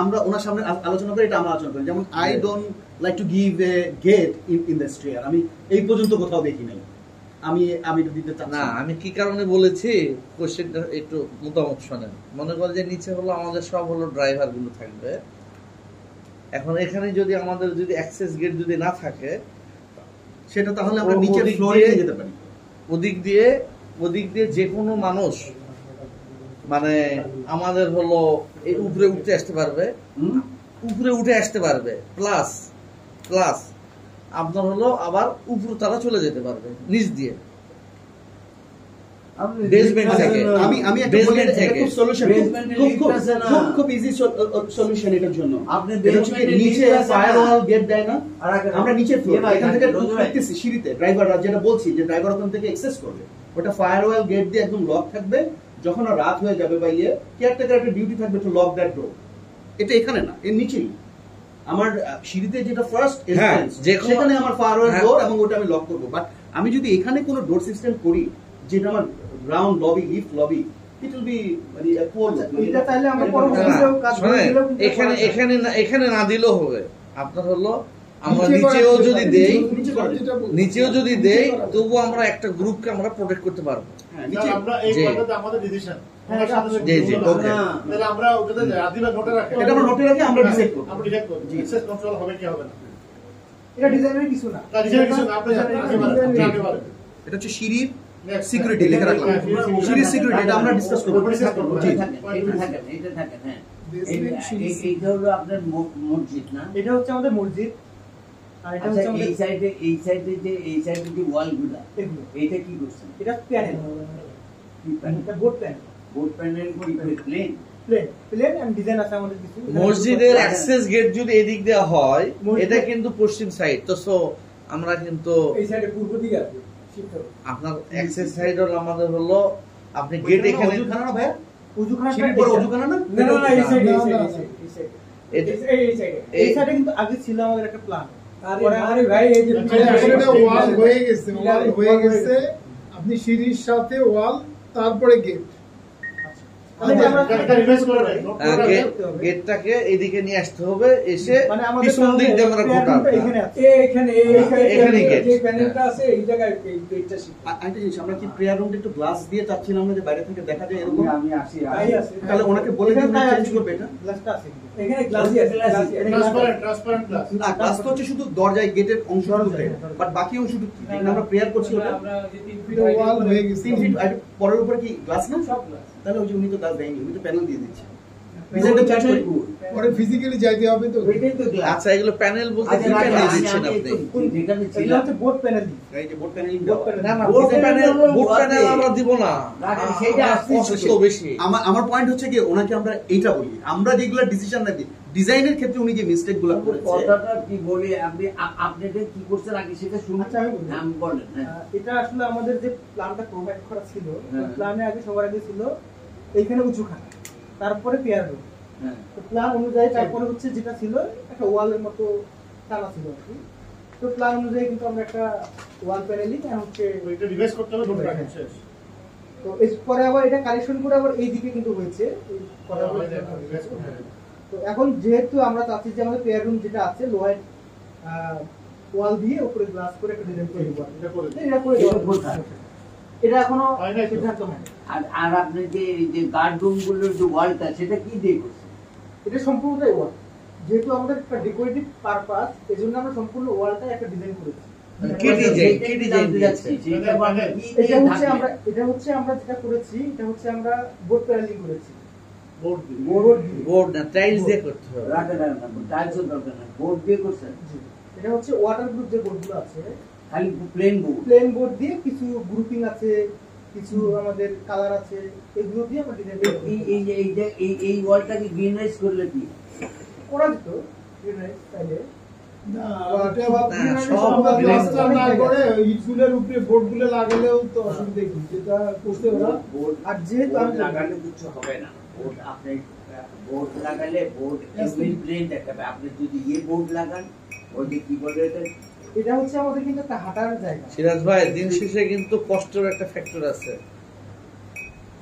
আমরা ওনার সামনে আলোচনা করি, এটা আমরা আলোচনা করি। যেমন I don't like to give a gate in the stair, আমি এই পর্যন্ত কোথাও দেখি নাই, আমি এটা দিতে চাচ্ছি না। আমি কি কারণে বলেছি কোশ্চেনটা একটু মতামত শোনেন। মনে করেন যে নিচে হলো আমাদের সব হলো ড্রাইভার গুলো থাকবে, এখন এখানে যদি আমাদের যদি অ্যাক্সেস গেট যদি না থাকে, সেটা তাহলে আমরা নিচে ফ্লোরে নিয়ে যেতে পারি। ওদিক দিয়ে যে কোনো মানুষ মানে আমাদের হলো এই উপরে উঠে আসতে পারবে, প্লাস আপনার হলো আবার উপরে তারা চলে যেতে পারবে নিচ দিয়ে, বেসমেন্ট থেকে। আমি একটা বলি, এটা খুব সলিউশন, খুব ইজি সলিউশন এটার জন্য। আপনি নিচে ফায়ারওয়াল গেট দেয় না, আমরা নিচে ফ্লোর এখান থেকে দেখতেছি সিঁড়িতে ড্রাইভাররা যেটা বলছি যে ড্রাইভার ওখান থেকে অ্যাক্সেস করবে, ওটা ফায়ারওয়াল গেট দিয়ে একদম লক থাকবে। যখন রাত হয়ে যাবে বা কেয়ারটেকার একটা ডিউটি থাকবে টু লক দ্যাট ডোর। এটা এখানে না, এর নিচেই আমার সিঁড়িতে যেটা ফার্স্ট এন্ট্রান্স, সেখানে আমার ফায়ারওয়াল ডোর এবং ওটা আমি লক করব। বাট আমি যদি এখানে কোনো ডোর সিস্টেম করি যেটা আমার ground lobby, lift lobby, it will be মানে এটা তাহলে আমরা পরবর্তীতেও কাজ করে দিলেও এখানে না দিলেও হবে। আপনার হলো আমরা নিচেও যদি দেই তবু আমরা একটা গ্রুপকে আমরা প্রোটেক্ট করতে পারবো। নিচে আমরা এই কথাটা আমাদের ডিসিশন, তাহলে আমরা ওটাতে আদিবা নোটে রাখি, এটা আমরা নোটে রাখি, আমরা ডিসাইড করব, আমরা ডিসাইড করব অ্যাক্সেস কন্ট্রোল হবে কি হবে না। এটা ডিজাইনের কিছু না, ডিজাইনের কিছু না, আপনি জানতে পারেন। এটা হচ্ছে সিঁড়ির সিকিউরিটি লেখা রাখলাম, সিঁড়ির সিকিউরিটি, এটা আমরা ডিসকাস করব। জি এটা থাকে, হ্যাঁ এইটা হলো আপনার মসজিদ না, এটা হচ্ছে আমাদের মসজিদ। আর এটা হচ্ছে আমাদের এই সাইডে যে ওয়ালগুলো, এইটা কি করছেন? এটা প্যানেল, এটা board panel plan and design আছে আমাদের কিছু। মসজিদের অ্যাক্সেস গেট যদি এদিক দেওয়া হয়, এটা কিন্তু পশ্চিম সাইড, তো সো আমরা কিন্তু এই সাইডে পূর্ব দিকে আছে, আপনার অ্যাক্সেস সাইড হলো আমাদের হলো আপনি গেট এখানে ওজুখানা না ভাই, ওজুখানা বড় ওজুখানা না, না এই সাইডে এই সাইডে কিন্তু আগে ছিল আমাদের একটা প্ল্যান। আরে ভাই এই যে ওয়াল হয়ে গেছে, আপনি সিঁড়ির সাথে ওয়াল, তারপরে গেট। গেটটাকে এদিকে নিয়ে আসতে হবে, এসে পিছন দিক দিয়ে আমরা ঘোরাবো। এখানে যে প্যানেলটা আছে এই জায়গায় গেটটা শিখতে। একটা জিনিস, আমরা কি প্রেয়ার রুমটা একটু গ্লাস দিয়ে চাচ্ছিলাম না যে বাইরে থেকে দেখা যায় এরকম? আমি আসি, তাহলে ওনাকে বলে দিন চেঞ্জ করবে এটা। গ্লাসটা আছে এখানে গ্লাসই আছে, ট্রান্সপারেন্ট গ্লাস না, গ্লাস তো হচ্ছে শুধু দরজায় গেটের অংশটুকুতে, বাট বাকি অংশটুকু কি আমরা প্রেয়ার করছি ওটা আমরা যে 3 ফিট ওয়াল হয়ে গেছে, 3 ফিট পরের উপরে কি গ্লাস না? সব গ্লাস। তাহলে ওই যে উনি তো গ্লাস দেয়নি, উনি তো প্যানেল দিয়ে দিচ্ছে। ডিজাইনটা চেঞ্জ করি, পরে ফিজিক্যালি যাইতে হবে তো। আচ্ছা এগুলো প্যানেল বলতে কি প্যানেল দিচ্ছেন আপনি? এটা হচ্ছে বোর্ড প্যানেল। এই যে বোর্ড প্যানেলিং না না, বোর্ড প্যানেল আমরা দিব না, সেইটা আসছে কষ্ট বেশি। আমার পয়েন্ট হচ্ছে কি, ওনাকে আমরা এইটা বলি, আমরা যেগুলো ডিসিশন নাকি ডিজাইনের ক্ষেত্রে উনি যে মিস্টেকগুলো করেছে কথাটা কি বলি আপনি আপনি এটা কি করছেন আগে সেটা শুনুন। আচ্ছা, আমি বলি। বলেন। এটা আসলে আমাদের যে প্ল্যানটা প্রোভাইড করা ছিল, প্ল্যানে আগে সবার আগে ছিল এইখানে উঁচুখানা, তারপরে পেয়ার রুম। তো প্ল্যান অনুযায়ী তারপরে হচ্ছে যেটা ছিল একটা ওয়ালের মতো টানা ছিল আর কি। তো প্ল্যান অনুযায়ী কিন্তু আমরা একটা ওয়াল প্যানেলিং আর হচ্ছে এটা রিভাইজ করতে হবে, নোট রাখেন শেষ। তো এরপরে আবার এটা কারেকশন করে আবার এই দিকে কিন্তু হয়েছে রিভাইজ করতে হবে। তো এখন যেহেতু আমরা চাচ্ছি যে আমাদের পেয়ার রুম যেটা আছে লোহার ওয়াল দিয়ে উপরে গ্লাস করে একটা ডিজাইন করে দেবো, এটা করে এটা করে দেবো। এটা এখনো হয় নাই তো। সিদ্ধান্ত হয়নি। আর আপনি যে গার্ড রুম গুলোর যে ওয়ালটা সেটা কি দিয়ে করছেন? এটা সম্পূর্ণটাই ওয়াল, যেহেতু আমাদের একটা ডেকোরেটিভ পারপাস, এজন্য আমরা সম্পূর্ণ ওয়ালটা একটা ডিজাইন করেছি। কি ডিজাইন দিয়েছে? এটা হচ্ছে আমরা যেটা করেছি, এটা হচ্ছে আমরা বোর্ড প্যানেলিং করেছি। বোর্ড দিয়ে। বোর্ড না, টাইলস দিয়ে করতে হবে। রাখেন না, টাইলসের দরকার না, বোর্ড দিয়ে করছেন। জি, এটা হচ্ছে ওয়াটার প্রুফ যে বোর্ডগুলো আছে, খালি প্লেন বোর্ড। প্লেন বোর্ড দিয়ে কিছু গ্রুপিং আছে, কিছু আমাদের কালার আছে, এগুলো দিয়ে আমরা ডিজাইন এই ওয়ালটাকে গ্রিনাইজ করলে কি করা যেত। গ্রিনাইজ চাইলে না, সব প্লাস্টার না করে ইটগুলোর উপরে বোর্ডগুলো লাগালেও তো অসুবিধা কি, যেটা করতে ওরা। আর যেহেতু আমি লাগালে কিছু হবে না, বোর্ড আপনি বোর্ড লাগালে বোর্ড এমনি প্লেন দেখাবে। আপনি যদি বোর্ড লাগান, ওই যে কি বলে এটা হচ্ছে আমাদের কিন্তু একটা হাঁটার জায়গা। সিরাজ ভাই, দিন শেষে কিন্তু কষ্টের একটা ফ্যাক্টর আছে।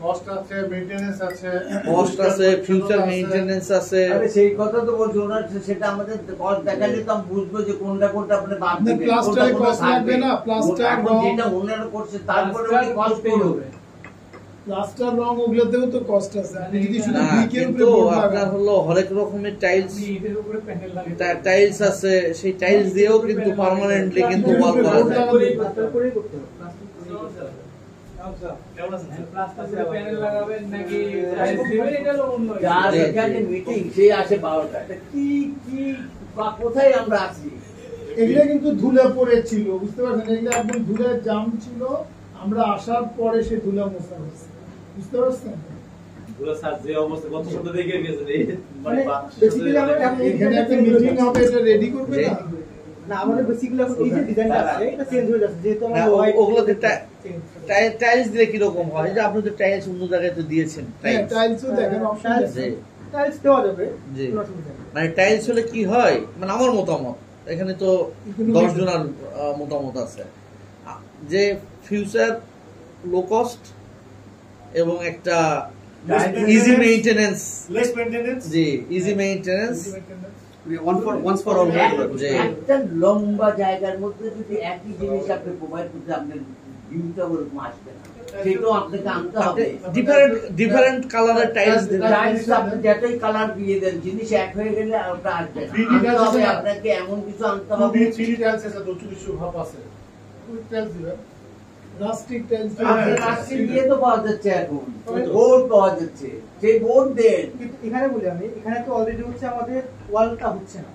কস্ট আছে, মেইনটেনেন্স আছে, কস্ট আছে, ফিউচার মেইনটেনেন্স আছে। আরে সেই কথা তো বলছি, ওনার সেটা আমাদের কস্ট দেখালে তো আমি বুঝবো যে কোনটা কোনটা আপনি বাদ দিবেন। প্লাস্টারে কস্ট লাগবে না, প্লাস্টার যেটা ওনারা করছে তারপরে উনি কস্ট করবে। প্লাস্টার রং ওগুলোতেও তো কস্ট আছে। আপনি যদি শুধু না, ব্রিকের উপরে কিন্তু বোর্ড আপনার লাগান, হলো হরেক রকমের টাইলস, ইটের উপরে প্যানেল লাগে। টাইলস আছে, সেই টাইলস দিয়েও কিন্তু পার্মানেন্টলি কিন্তু ওয়াল করা যায়। প্লাস্টার করেই করতে হবে। প্লাস্টার করে প্যানেল লাগাবেন নাকি টাইলস দিবেন, এটা হলো অন্য ইস্যু। যার এখানে মিটিং সে আসে 12টা। কি কি কোথায় আমরা আছি? এগুলো কিন্তু ধুলে পড়েছিল, বুঝতে পারছেন? এগুলো একদম ধুলে জাম ছিল, আমরা আসার পরে সে ধুলা মোছা হয়েছে, বুঝতে পারছেন? মানে বেসিক্যালি আমরা এখানে একটা মিটিং হবে, এটা রেডি করবে না? না, আমাদের বেসিক্যালি এখন এই যে ডিজাইনটা আছে এটা চেঞ্জ হয়ে যাচ্ছে, যেহেতু আমরা হ্যাঁ, হোয়াইট ওগুলোতে টাইলস দিলে কি রকম হয়? যে আপনি তো টাইলস অন্য জায়গায় তো দিয়েছেন। হ্যাঁ, টাইলসও দেখেন অপশন আছে। টাইলস দেওয়া যাবে, জি। কোনো অসুবিধা নেই। মানে টাইলস হলে কি হয়, মানে আমার মতামত, এখানে তো 10 জনের মতামত আছে, যে ফিউচার লো কস্ট এবং একটা easy maintenance, less maintenance, G, easy maintenance. once for all জি। একটা লম্বা জায়গার মধ্যে যদি একই জিনিস আপনি প্রোভাইড করতে, আপনার ভিউটা ওরকম আসবে না। সেটাও আপনাকে আনতে হবে। ডিফারেন্ট কালারের টাইলস দিলে টাইলস আপনি যতই কালার দিয়ে দেন, জিনিস এক হয়ে গেলে আর ওটা আসবে না। 3D আনতে হবে, আছে না? আপনাকে এমন কিছু আনতে 2D হবে। 3D টাইলস আছে, তো 40 ভাব আছে। ওই টাইলস দিবেন। রাস্টিক টাইলস আপনি রাস্তি দিয়ে তো পাওয়া যাচ্ছে এখন, বোর্ড পাওয়া যাচ্ছে, সেই বোর্ড দেন। কিন্তু এখানে বলি আমি, এখানে তো অলরেডি হচ্ছে আমাদের ওয়ালটা হচ্ছে না,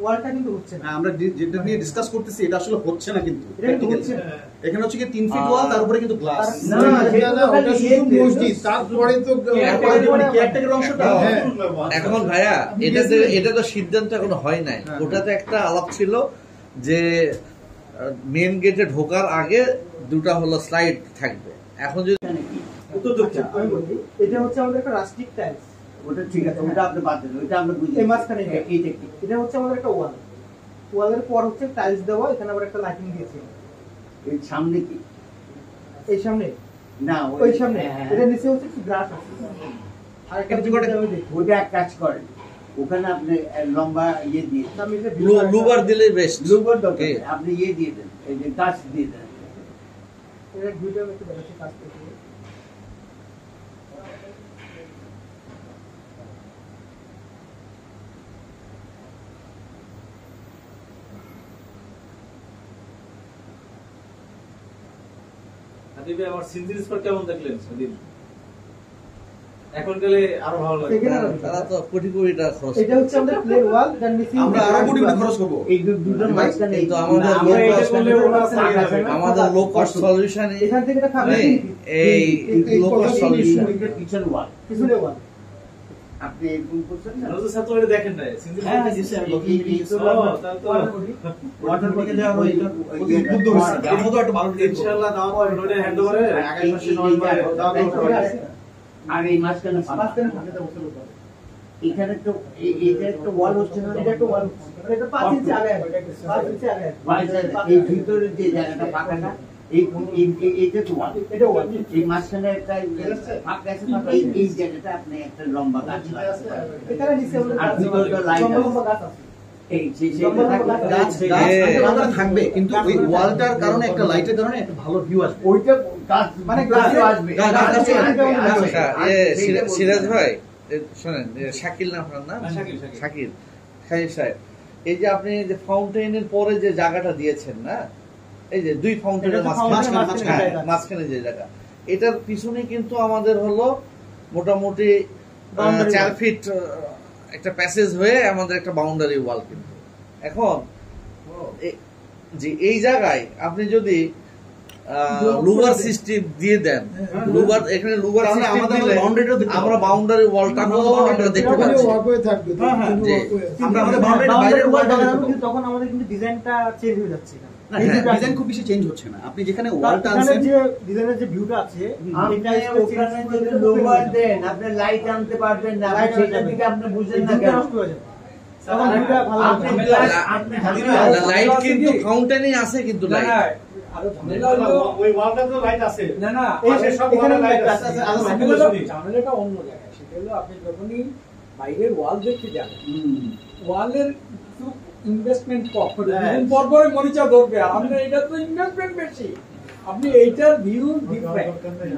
ওয়ালটা কিন্তু হচ্ছে না। আমরা যেটা নিয়ে ডিসকাস করতেছি এটা আসলে হচ্ছে না, কিন্তু এটা কিন্তু হচ্ছে না। এখানে হচ্ছে কি 3 ফিট ওয়াল, তার উপরে কিন্তু গ্লাস। না, না, না, ওটা শুধু মসজিদ, তারপরে তো কেয়ারটেকার অংশটা হ্যাঁ। এখন ভাইয়া, এটা তো সিদ্ধান্ত এখনো হয় নাই। ওটাতে একটা আলাপ ছিল যে মেন গেটে ঢোকার আগে দুটা হলো স্লাইড থাকবে। এখন যদি আমি বলি, এটা হচ্ছে আমাদের একটা রাস্টিক টাইলস, ওটা ঠিক আছে, ওটা আপনি বাদ দেন, ওটা আমরা বুঝি। এই মাঝখানে এইটা কি? এটা হচ্ছে আমাদের একটা ওয়াল, ওয়ালের পর হচ্ছে টাইলস দেওয়া, এখানে আবার একটা লাইটিং দিয়েছি। এই সামনে কি? এই সামনে না, ওই সামনে, হ্যাঁ, এটা নিচে হচ্ছে কি গ্রাস আছে। আর একটা কিন্তু ওটা- আমি দেখি ওটা এক কাজ করেন, ওখানে আপনি লম্বা ইয়ে দিয়ে দেন। আমি এটা লুবার দিলে বেস্ট। লুবার দরকার নেই, আপনি ইয়ে দিয়ে দেন, এই যে গাছ দিয়ে দেন। এটা ভিডিও আমি একটু দেখাচ্ছি কাজ করতে। আমার সিনথেসিস স্কোর কেমন দেখলেন সেদিন? এখন গেলে আরো ভালো লাগে। এখানে না, তারা তো কোটি কোটি টাকা খরচ এটা হচ্ছে আমাদের প্লেন ওয়াল, যার নিচে আমরা আরো কোটি কোটি খরচ করব। এই দুটোর মাঝখানে কিন্তু আমাদের আমরা low এটা cost- করলে ওরা ফাঁক আছে না? আমাদের লো কস্ট সলিউশন এখান থেকে এটা খাবে এই লো কস্ট সলিউশন। পিছন ওয়াল। পিছনে ওয়াল। আপনি এরকম করছেন না? রোজ স্যার তো এটা দেখেন না সিঙ্গেল হ্যাঁ, ফেজ দিছে এই- আপনি এই- দিছো তাহলে তো ওয়াটার বডি দেওয়া হয় এটা বুদ্ধ হয়েছে আমরা তো একটা ভালো ইনশাআল্লাহ দাও ওটা হ্যান্ডওভারে আগামী মাসে নভেম্বরে দাও আর এই মাঝখানে ফাঁকা। এখানে তো এইটা একটা ওয়াল হচ্ছে না, এটা একটা ওয়াল এটা 5 ইঞ্চি আগে আছে, এটা 5 ইঞ্চি আগে আছে। এই ভিতরে যে জায়গাটা ফাঁকাটা এইটা তো ওয়াল, এটা ওয়াল। এই মাঝখানে একটা ফাঁকা আছে, ফাঁকা এই জায়গাটা আপনি একটা লম্বা গাছ লাগাতে পারেন। এখানে নিচে আমরা আর ভিতরটা লাইট লম্বা আছে। লম্বা গাছ আছে। এই লম্বা লম্বা গাছ গাছ থাকবে কিন্তু ওই ওয়ালটার কারণে একটা লাইটের কারণে একটা ভালো ভিউ আসবে ওইটা গাছ মানে গাছে গাছে আসবে। গাছ গাছে আসবে। আসবে। আচ্ছা, সিরাজ ভাই শোনেন, শাকিল না আপনার নাম? শাকিল। শাকিল সাহেব, এই যে আপনি যে ফাউন্টেনের পরে যে জায়গাটা দিয়েছেন না, এই যে দুই ফাউন্টেনের এটা তো মাঝখানে fountain এর হ্যাঁ, মাঝখানে মাঝখানে যে জায়গা, এটার পিছনে কিন্তু আমাদের হলো মোটামুটি Boundary 4 wall। ফিট একটা প্যাসেজ হয়ে আমাদের একটা বাউন্ডারি ওয়াল। কিন্তু এখন যে এই জায়গায় আপনি যদি লুবার সিস্টেম দিয়ে দেন, লুবার এখানে লুবার তাহলে সিস্টেম আমাদের দিলে boundary-টাও দেখতে আমরা পাবো। বাউন্ডারি ওয়ালটাকেও আমরা দেখতে ওখানে পাচ্ছি। ওয়াকওয়ে থাকবে তো, হ্যাঁ, হ্যাঁ, কিন্তু জি। walkway আছে। আমরা আমাদের বাউন্ডারি Boundary বাইরের wall ওয়ালটা দেওয়া দেখতে যাবে, পাবো। কিন্তু তখন আমাদের কিন্তু ডিজাইনটা চেঞ্জ হয়ে যাচ্ছে এখানে। না, এই হ্যাঁ, দুটো ডিজাইন খুব বেশি চেঞ্জ হচ্ছে না আপনি যেখানে ওয়ালটা এখানে আনছেন যে ডিজাইনের যে ভিউটা আছে আপনি এটা ওখানে যদি লোবার দেন, আপনি লাইট আনতে পারবেন না, Light সেটার আনতে দিকে আপনি বুঝেন না ভিউটা কেন? নষ্ট হয়ে যাবে। তখন ভিউটা ভালো আপনি হবে। লাইট কিন্তু ফাউন্টেনই আছে, কিন্তু লাইট আরো ঝামেলা হলো ওই ওয়ালটা তো লাইট আছে না না পাশে সব এখানে লাইট light আছে আছে। ঝামেলাটা অন্য জায়গায়। সেটা হলো আপনি যখনই বাইরের ওয়াল দেখতে যান, ওয়ালের কিছু ইনভেস্টমেন্ট কম করে হ্যাঁ। পরপরে মরিচা ধরবে, আর আপনার এটা তো ইনভেস্টমেন্ট বেশি, আপনি এইটার ভিউ ডিফারেন্ট,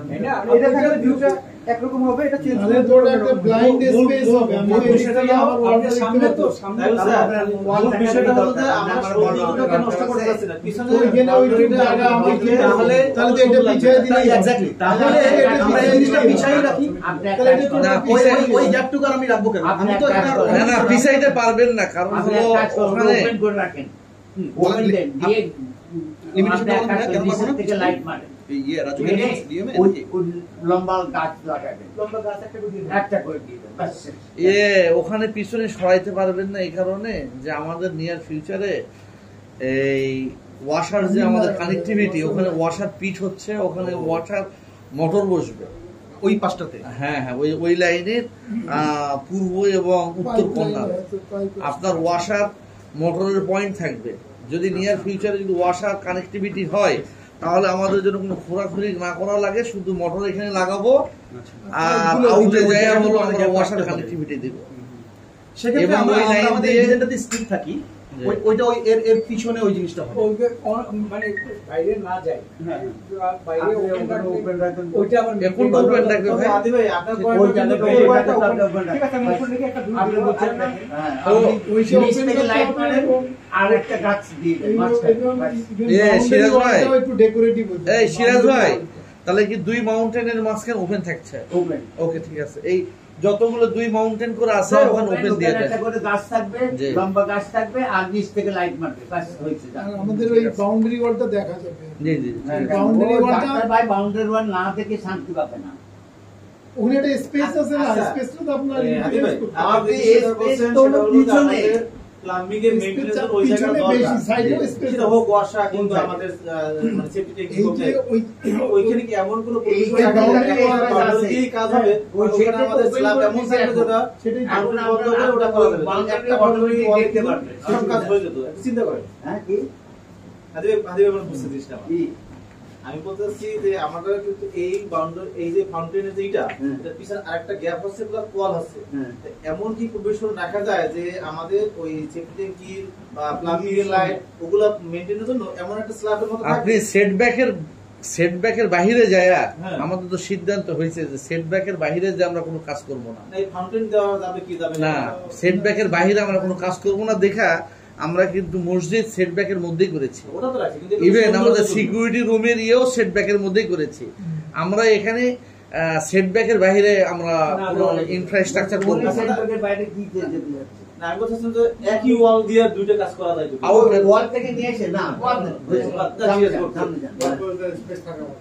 তাই না? এটা থাকলে ভিউটা একরকম হবে, এটা চেঞ্জ তাহলে তো ওটা একটা blind space হবে। আমি মূল এই বিষয়টা দিকে আমার wall আপনার টা সামনে দেখতে তো পাচ্ছি। সামনে তাহলে তো স্যার, wall মূল দেখা বিষয়টা হলো যে দরকার। আমরা আমার সৌদিগুলোকে বড় নষ্ট করতে চাচ্ছি না পিছনে ওইখানে ওইটুকু জায়গা আমরা তাহলে তাহলে তো এটা পিছিয়ে দিলে এক্স্যাক্টলি তাহলে আমরা এই জিনিসটা পিছাই রাখি আপনি তাহলে একটা এটা না, তো ওই গ্যাপটুকু আর আমি রাখবো কেন আপনি আমি তো একটা এটা কাজ না না পিছাইতে পারবেন না, কারণ আপনি হলো এক কাজ করুন, ওখানে ওপেন করে রাখেন। ওপেন দেন, দিয়ে Limitation আপনি এক টা কাজ কেন করুন, পারবো না? নিচের থেকে লাইট মারেন। ইয়ে রাজু মেরে ডিএমএ ওই লম্বা গাছ লাগাবেন। লম্বা গাছ একটা করে দিয়ে দেবো। একটা করে দিয়ে দেন, ব্যাস শেষ। ওখানে পিছনে সরাইতে পারবেন না এই কারণে যে আমাদের নিয়ার ফিউচারে এই ওয়াশার যে আমাদের কানেক্টিভিটি, ওখানে ওয়াশার পিট হচ্ছে, ওখানে ওয়াশার মোটর বসবে ওই পাশটাতে হ্যাঁ হ্যাঁ ওই লাইনের পূর্ব এবং উত্তর কোণা আপনার ওয়াশার মোটরের পয়েন্ট থাকবে। যদি নিয়ার ফিউচারে যদি ওয়াশার কানেক্টিভিটি হয় তাহলে আমাদের জন্য কোনো খোরাখুরি না করা লাগে, শুধু মোটর এখানে লাগাবো আর আউটে যায় হলো আমরা ওয়াশার কানেক্টিভিটি দিব। সেক্ষেত্রে এবং আমরা ওই লাইন আমাদের দিয়ে- ডিজাইনটাতে স্ট্রিক থাকি ওইটা ওই এর পিছনে ওই জিনিসটা হবে মানে বাইরে না যায়, হ্যাঁ। বাইরে আপনি open ওখানে রাখলে open রাখেন। ওইটা আবার এখন তো open রাখবে ভাই। আদি ভাই আপনার ওই পয়েন্ট জায়গাটা কিন্তু open এটা রাখতে হবে, open ঠিক আছে, আমি রাখতে ওপেন রেখে একটা ভিউ আপনি দেবো, বুঝছেন আর না? দেখেন। হ্যাঁ, তো আপনি ওই নিচ open থেকে করতে লাইট হবে মারেন এবং আর একটা গাছ দিয়ে দেন, মাঝখানে, ব্যাস। সিরাজ ভাই। একটু ডেকোরেটিভ হচ্ছে এই সিরাজ ভাই, তাহলে কি দুই মাউন্টেনের মাঝখানে ওপেন থাকছে? Open। ওকে ঠিক আছে, এই যতগুলো দুই মাউন্টেন করে আছে ওখানে ওপেন দিয়ে দেন। একটা করে গাছ থাকবে, জি। লম্বা গাছ থাকবে আর নিচ থেকে লাইট মারবে, ব্যাস হয়েছে। আর আমাদের ওই বাউন্ডারি ওয়ালটা দেখা যাবে। জি জি জি। boundary wall টা- ডাক্তার ভাই বাউন্ডারি ওয়াল না থেকে শান্তি পাবে না। ওখানে একটা স্পেস আছে না, আচ্ছা। স্পেসটা তো আপনার আদি ভাই ইউজ করতে হবে। আমাদের আপনি এই space বলছেন তো সেটা হলো পিছনে। প্লাম্বিং এর মেইনটেনেন্স ওই জায়গায় পিছনে দরকার বেশি, সাইডেও স্পেস সেটা হোক ওয়াশা কিন্তু আমাদের মানে সেফটি এই টেকনিক যে ওই ওইখানে কি এমন কোনো এই পরিবেশ যে boundary wall বাউন্ডারি আছে, দিয়েই কাজ হবে ওই ওখানে সেটা তো আমাদের open স্ল্যাব করে এমন দিছে থাকবে এখন। যেটা সেটাই তো। আগুন বন্ধ করে ওটা করা যাবে একটা বাউন্ডারি দেখতে পারবে। সব কাজ হয়ে যেত একটু চিন্তা করেন হ্যাঁ কি? আদি ভাই আমরা বুঝতে দিচ্ছি না কি? আমি বলতেছি যে আমাদের কিন্তু এই বাউন্ডারি এই যে ফাউন্টেনের যে এটা হুম। এটা পিছনে আরেকটা গ্যাপ হচ্ছে প্লাস ওয়াল আছে হ্যাঁ। এমন কি পরিবেশন রাখা যায় যে আমাদের ওই সেফটি ট্যাঙ্কির বা প্লাম্বিং এর লাইট ওগুলা মেইনটেইনের জন্য এমন একটা স্ল্যাবের মতো আপনি থাকবে সেটব্যাকের বাহিরে যায় হ্যাঁ। আমাদের তো সিদ্ধান্ত হয়েছে যে সেটব্যাকের বাহিরে যে আমরা কোনো কাজ করব না। এই ফাউন্টেন দেওয়া যাবে কি যাবে না, সেটব্যাকের বাহিরে আমরা কোনো কাজ করব না দেখা আমরা কিন্তু মসজিদ সেটব্যাকের মধ্যেই করেছি। ওটা তো রাখছি কিন্তু ইভেন আমাদের সিকিউরিটি রুমের ইয়েও সেটব্যাকের মধ্যেই করেছি। আমরা এখানে সেটব্যাকের বাহিরে আমরা কোনো ইনফ্রাস্ট্রাকচার করব না। সেটব্যাকের বাইরে কি যেতে যাচ্ছে? না আমি বলতেছি যে একই ওয়াল দিয়ে দুইটা কাজ করা যায় যদি। Out- ওয়াল থেকে নিয়ে এসে না, সামনে যান। স্পেস থাকা হবে।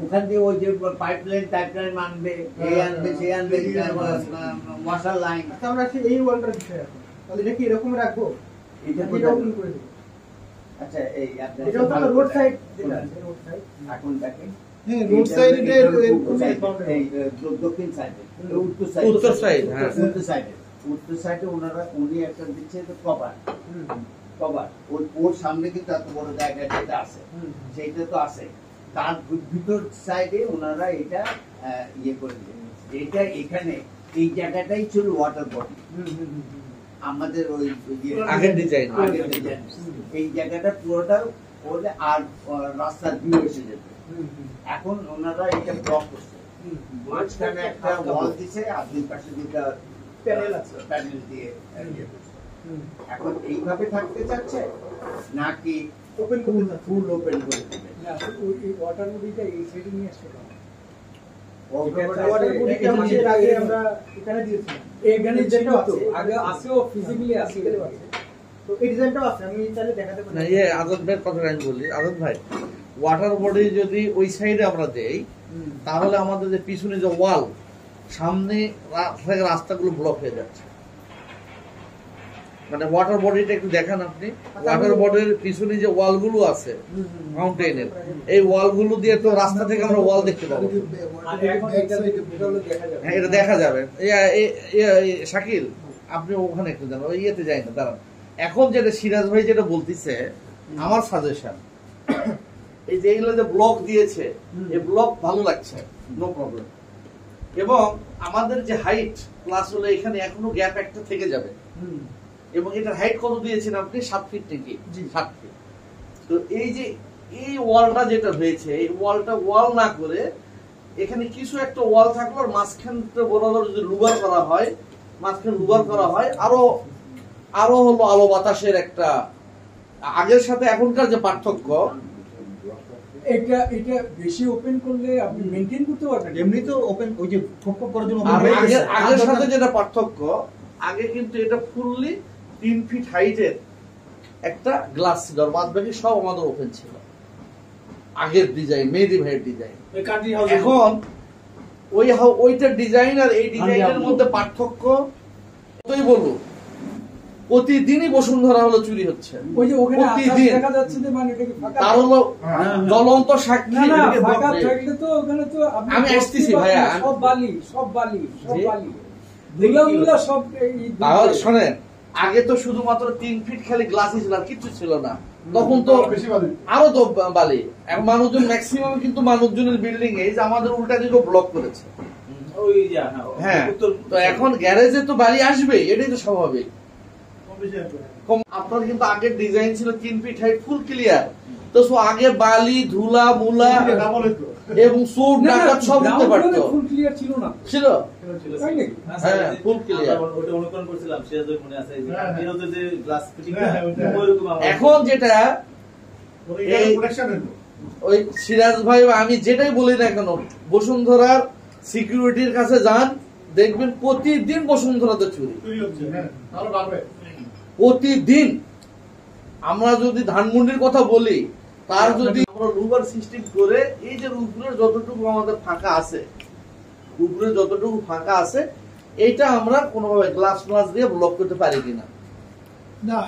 ওখান দিয়ে ওই যে পাইপলাইন আনবে, এই আনবে, সে আনবে, মশার লাইন। আচ্ছা, আমরা আসি এই ওয়ালটার বিষয়ে এখন। তাহলে এটা কি এরকম রাখবো? এটা ওপেন করে দেবো। আচ্ছা, এই এটা হচ্ছে রোড সাইড, যেটা আছে রোড সাইড। এখন দেখেন হ্যাঁ, রোড সাইডে এই দক্ষিণ সাইডে, উত্তর সাইড, হ্যাঁ। উত্তর সাইডে উনি একটা দিচ্ছে কভার, ওর সামনে কিন্তু এত বড় জায়গা যেটা আছে সেইটা তো আছে, তার ভিতর সাইডে ওনারা এটা ইয়ে করে দিলেন। এটা এখানে এই জায়গাটাই ছিল ওয়াটার বডি, আমাদের ওই আগের ডিজাইন। এই জায়গাটা পুরোটা করলে আর রাস্তার ভিউ এসে যেত। এখন ওনারা এটা ব্লক করছে, মাঝখানে একটা ওয়াল দিছে আর দুই পাশে দুইটা প্যানেল দিয়ে ইয়ে করছে। এখন এইভাবে থাকতে চাচ্ছে নাকি ওপেন করে দিতে ফুল ওপেন করে দেবে? না, ওই ওয়াটার বডিটা এই সাইডে নিয়ে আসতে হবে। ওয়াটার বডিটা হচ্ছে এর আগে আমরা এখানে দিয়েছিলাম। এখানে যেটা তো আগে আসেও ফিজিক্যালি আসে। তো এই ডিজাইনটাও আছে, আমি চাইলে দেখাতে পারি। না, আজাদ ভাইয়ের কথা আমি বলি। আজাদ ভাই, ওয়াটার বডি যদি ওই সাইডে আমরা দেই, তাহলে আমাদের যে পিছনে যে ওয়াল, সামনে রাস্তাগুলো ব্লক হয়ে যাচ্ছে। মানে ওয়াটার বডিটা একটু দেখান আপনি। ওয়াটার বডির পিছনে যে ওয়ালগুলো আছে মাউন্টেনের, এই ওয়ালগুলো দিয়ে তো রাস্তা থেকে আমরা ওয়াল দেখতে পাবো। হ্যাঁ, এটা দেখা যাবে। শাকিল, আপনি ওখানে একটু জানো, ওই ইয়েতে যাই না, দাঁড়ান। এখন যেটা সিরাজ ভাই যেটা বলতেছে, আমার সাজেশন, এই যে এগুলো যে ব্লক দিয়েছে, এই ব্লক ভালো লাগছে, নো প্রবলেম। এবং আমাদের যে হাইট প্লাস হলো এখানে এখনো গ্যাপ একটা থেকে যাবে। এবং এটার হাইট কত দিয়েছেন আপনি? 7 ফিট নাকি? 7 ফিট। তো এই যে এই ওয়ালটা যেটা হয়েছে, এই ওয়ালটা ওয়াল না করে এখানে কিছু একটা ওয়াল থাকলো, আর মাঝখানটা বরাবর যদি লুবার করা হয়, মাঝখানে লুবার করা হয়, আরো হলো আলো বাতাসের একটা, আগের সাথে এখনকার যে পার্থক্য, এটা বেশি ওপেন করলে আপনি মেইনটেইন করতে পারবেন। এমনি তো ওপেন ওই যে ফক করার জন্য আগের সাথে যেটা পার্থক্য, আগে কিন্তু এটা ফুললি 3 ফিট হাইটের একটা গ্লাস ছিল, আর বাদ বাকি সব আমাদের ওপেন ছিল। আগের ডিজাইন, মেহেদী ভাইয়ের ডিজাইন। এখন ওইটার ডিজাইন আর এই ডিজাইনের মধ্যে পার্থক্য কতই বলবো, প্রতিদিনই বসুন্ধরা হলো চুরি হচ্ছে। ওই যে ওখানে প্রতিদিন দেখা যাচ্ছে যে মানে এটা কি ফাঁকা? তার হলো জ্বলন্ত সাক্ষী। না, ফাঁকা থাকলে তো ওখানে তো আমি আসতেছি ভাইয়া, সব বালি ধুলামুলা সব। তাহলে শোনেন, আগে তো শুধুমাত্র 3 ফিট খালি গ্লাসই ছিল, আর কিছু ছিল না। তখন তো আরো তো বালি। এখন মানুষজন ম্যাক্সিমাম কিন্তু মানুষজনের বিল্ডিং এই যে আমাদের উল্টা দিকে ব্লক করেছে। হ্যাঁ, তো এখন গ্যারেজে তো বালি আসবে, এটাই তো স্বাভাবিক। আপনার কিন্তু আগের ডিজাইন ছিল 3 ফিট হাইট ফুল ক্লিয়ার, তো আগে বালি ধুলা মুলা এবং চোর ডাকাত সব উঠতে পারতো। ফুল ক্লিয়ার ছিল না? ছিল, হ্যাঁ, ফুল ক্লিয়ার। ওটা অনুকরণ করছিলাম, সিরাজের মনে আছে এই যে গ্লাস ফিটিং। এখন যেটা ওই সিরাজ ভাই, আমি যেটাই বলি না কেন, বসুন্ধরার সিকিউরিটির কাছে যান, দেখবেন প্রতিদিন বসুন্ধরাতে চুরি প্রতিদিন। আমরা যদি ধানমন্ডির কথা বলি, তার যদি আমরা রুবার সিস্টেম করে এই যে রুফগুলোর যতটুকু আমাদের ফাঁকা আছে, রুফগুলোর যতটুকু ফাঁকা আছে, এইটা আমরা কোনোভাবে গ্লাস দিয়ে ব্লক করতে পারি কিনা। না।